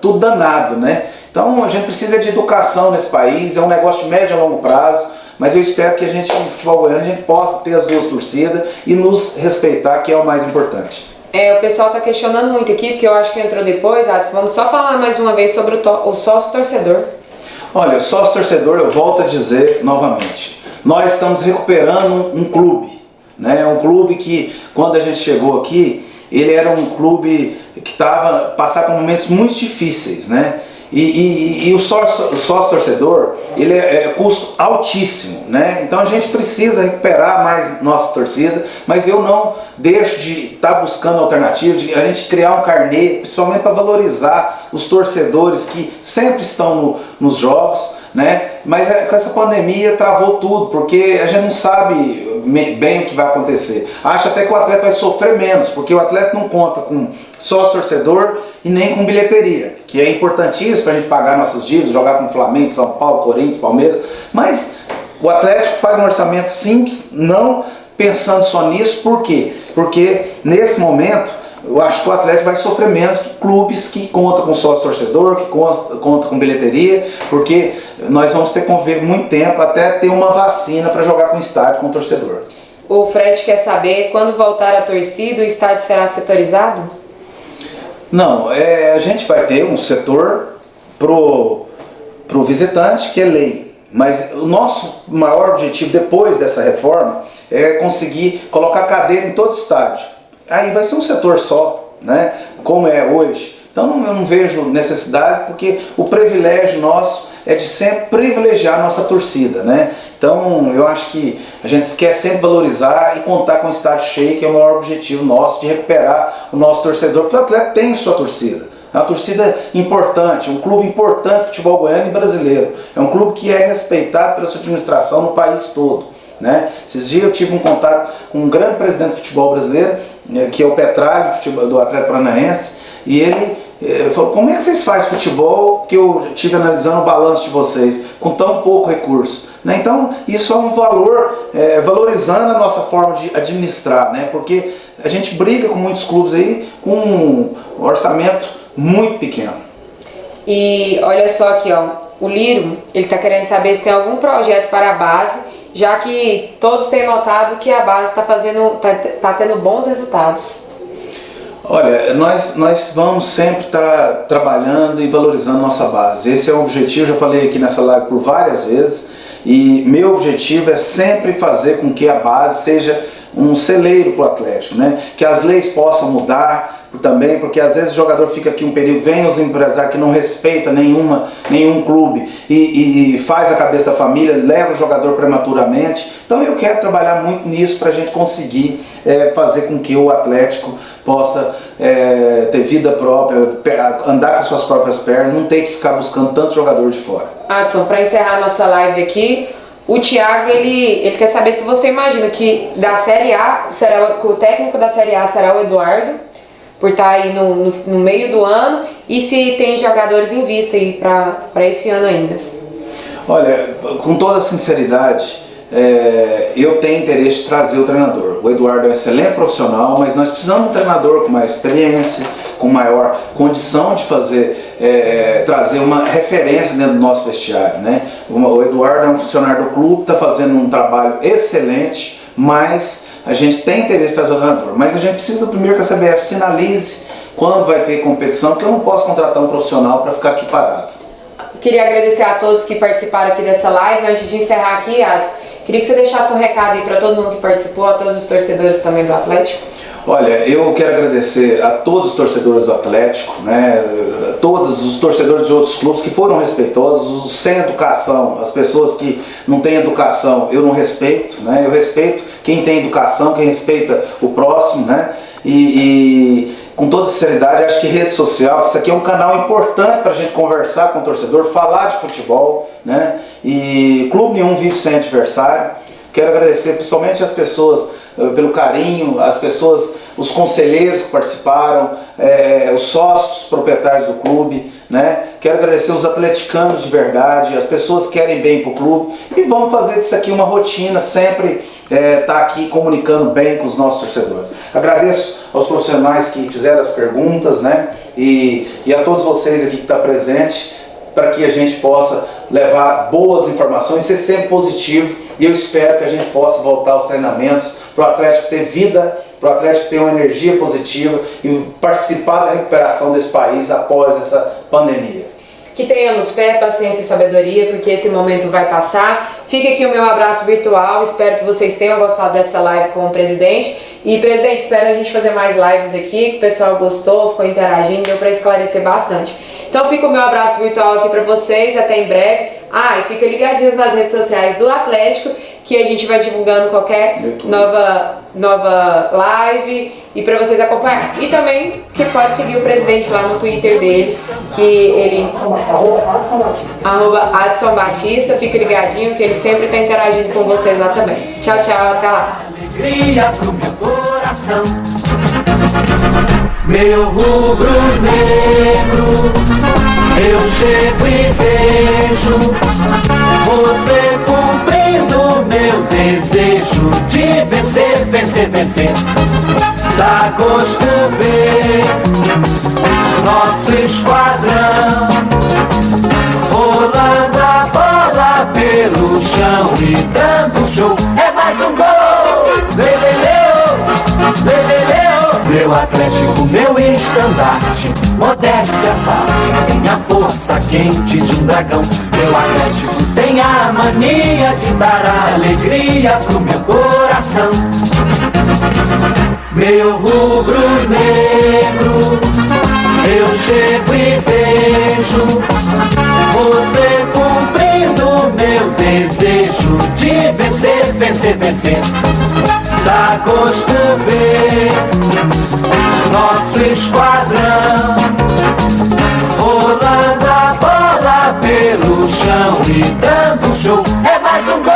tudo danado, né? Então a gente precisa de educação nesse país, é um negócio de médio a longo prazo, mas eu espero que a gente, no futebol goiano, a gente possa ter as duas torcidas e nos respeitar, que é o mais importante. O pessoal está questionando muito aqui, porque eu acho que entrou depois, Adson. Vamos só falar mais uma vez sobre o sócio-torcedor. Olha, o sócio-torcedor, eu volto a dizer novamente, nós estamos recuperando um clube, né? Um clube que, quando a gente chegou aqui, ele era um clube que passava por momentos muito difíceis, né? E o sócio-torcedor, ele é custo altíssimo, né? Então a gente precisa recuperar mais nossa torcida, mas eu não deixo de estar buscando alternativas, de a gente criar um carnê, principalmente para valorizar os torcedores que sempre estão nos jogos, né? Mas com essa pandemia travou tudo, porque a gente não sabe bem o que vai acontecer. Acho até que o atleta vai sofrer menos, porque o atleta não conta com sócio-torcedor e nem com bilheteria, que é importantíssimo para a gente pagar nossas dívidas, jogar com Flamengo, São Paulo, Corinthians, Palmeiras, mas o Atlético faz um orçamento simples, não pensando só nisso. Por quê? Porque nesse momento eu acho que o Atlético vai sofrer menos que clubes que contam com sócio-torcedor, que contam com bilheteria, porque nós vamos ter que conviver muito tempo até ter uma vacina para jogar com o estádio, com o torcedor. O Fred quer saber, quando voltar a torcida, o estádio será setorizado? Não, a gente vai ter um setor pro visitante, que é lei. Mas o nosso maior objetivo depois dessa reforma é conseguir colocar cadeira em todo o estádio. Aí vai ser um setor só, né? Como é hoje. Então eu não vejo necessidade, porque o privilégio nosso é de sempre privilegiar a nossa torcida, né? Então eu acho que a gente quer sempre valorizar e contar com o estádio cheio, que é o maior objetivo nosso, de recuperar o nosso torcedor, porque o atleta tem sua torcida. É uma torcida importante, um clube importante do futebol goiano e brasileiro. É um clube que é respeitado pela sua administração no país todo, né? Esses dias eu tive um contato com um grande presidente do futebol brasileiro, que é o Petralho, do Atlético Paranaense, e ele Falou, como é que vocês fazem futebol, que eu estive analisando o balanço de vocês, com tão pouco recurso? Né? Então, isso é um valor, valorizando a nossa forma de administrar, né? Porque a gente briga com muitos clubes aí com um orçamento muito pequeno. E olha só aqui, ó, o Liro, ele está querendo saber se tem algum projeto para a base, já que todos têm notado que a base está tendo bons resultados. Olha, nós vamos sempre estar trabalhando e valorizando nossa base. Esse é o objetivo, já falei aqui nessa live por várias vezes, e meu objetivo é sempre fazer com que a base seja um celeiro para o Atlético, né? Que as leis possam mudar também, porque às vezes o jogador fica aqui um período, vem os empresários que não respeitam nenhum clube e faz a cabeça da família, leva o jogador prematuramente. Então eu quero trabalhar muito nisso para a gente conseguir fazer com que o Atlético possa ter vida própria, andar com as suas próprias pernas, não ter que ficar buscando tanto jogador de fora. Adson, para encerrar nossa live aqui, o Thiago ele quer saber se você imagina que da Série A, que o técnico da Série A será o Eduardo, por estar aí no meio do ano, e se tem jogadores em vista aí para esse ano ainda. Olha, com toda sinceridade, eu tenho interesse de trazer o treinador. O Eduardo é um excelente profissional, mas nós precisamos de um treinador com mais experiência, com maior condição de trazer uma referência dentro do nosso vestiário, né? O Eduardo é um funcionário do clube, está fazendo um trabalho excelente, mas a gente tem interesse em trazer o treinador. Mas a gente precisa primeiro que a CBF sinalize quando vai ter competição, porque eu não posso contratar um profissional para ficar aqui parado. Queria agradecer a todos que participaram aqui dessa live. Antes de encerrar aqui, Adson, queria que você deixasse um recado aí para todo mundo que participou, a todos os torcedores também do Atlético. Olha, eu quero agradecer a todos os torcedores do Atlético, né, todos os torcedores de outros clubes que foram respeitosos, os sem educação, as pessoas que não têm educação, eu não respeito, né, eu respeito quem tem educação, quem respeita o próximo, né, e com toda sinceridade, acho que rede social, isso aqui é um canal importante para a gente conversar com o torcedor, falar de futebol, né, e clube nenhum vive sem adversário. Quero agradecer principalmente as pessoas pelo carinho, as pessoas, os conselheiros que participaram, os sócios proprietários do clube, né? Quero agradecer os atleticanos de verdade, as pessoas que querem bem para o clube, e vamos fazer disso aqui uma rotina, sempre estar aqui comunicando bem com os nossos torcedores. Agradeço aos profissionais que fizeram as perguntas, né? E a todos vocês aqui que estão presentes, para que a gente possa levar boas informações, ser sempre positivo, e eu espero que a gente possa voltar aos treinamentos para o Atlético ter vida, para o Atlético ter uma energia positiva e participar da recuperação desse país após essa pandemia. Que tenhamos fé, paciência e sabedoria, porque esse momento vai passar. Fica aqui o meu abraço virtual, espero que vocês tenham gostado dessa live com o presidente. E, presidente, espero a gente fazer mais lives aqui, que o pessoal gostou, ficou interagindo, deu para esclarecer bastante. Então fica o meu abraço virtual aqui para vocês, até em breve. E fica ligadinho nas redes sociais do Atlético, que a gente vai divulgando qualquer nova live e para vocês acompanhar. E também que pode seguir o presidente lá no Twitter dele, que ele @AdsonBatista, fica ligadinho que ele sempre está interagindo com vocês lá também. Tchau, tchau, até lá. Alegria pro meu coração, meu rubro-negro, eu chego e vejo você cumprindo meu desejo de vencer, vencer, vencer. Dá gosto ver nosso esquadrão rolando a bola pelo chão e dando show. É mais um gol! Leleleu, meu Atlético, meu estandarte, modéstia à parte, tem a força quente de um dragão. Meu Atlético tem a mania de dar alegria pro meu coração. Meu rubro-negro, eu chego e vejo você cumprindo meu desejo de vencer, vencer, vencer. Dá gosto ver nosso esquadrão rolando a bola pelo chão e dando show. É mais um gol!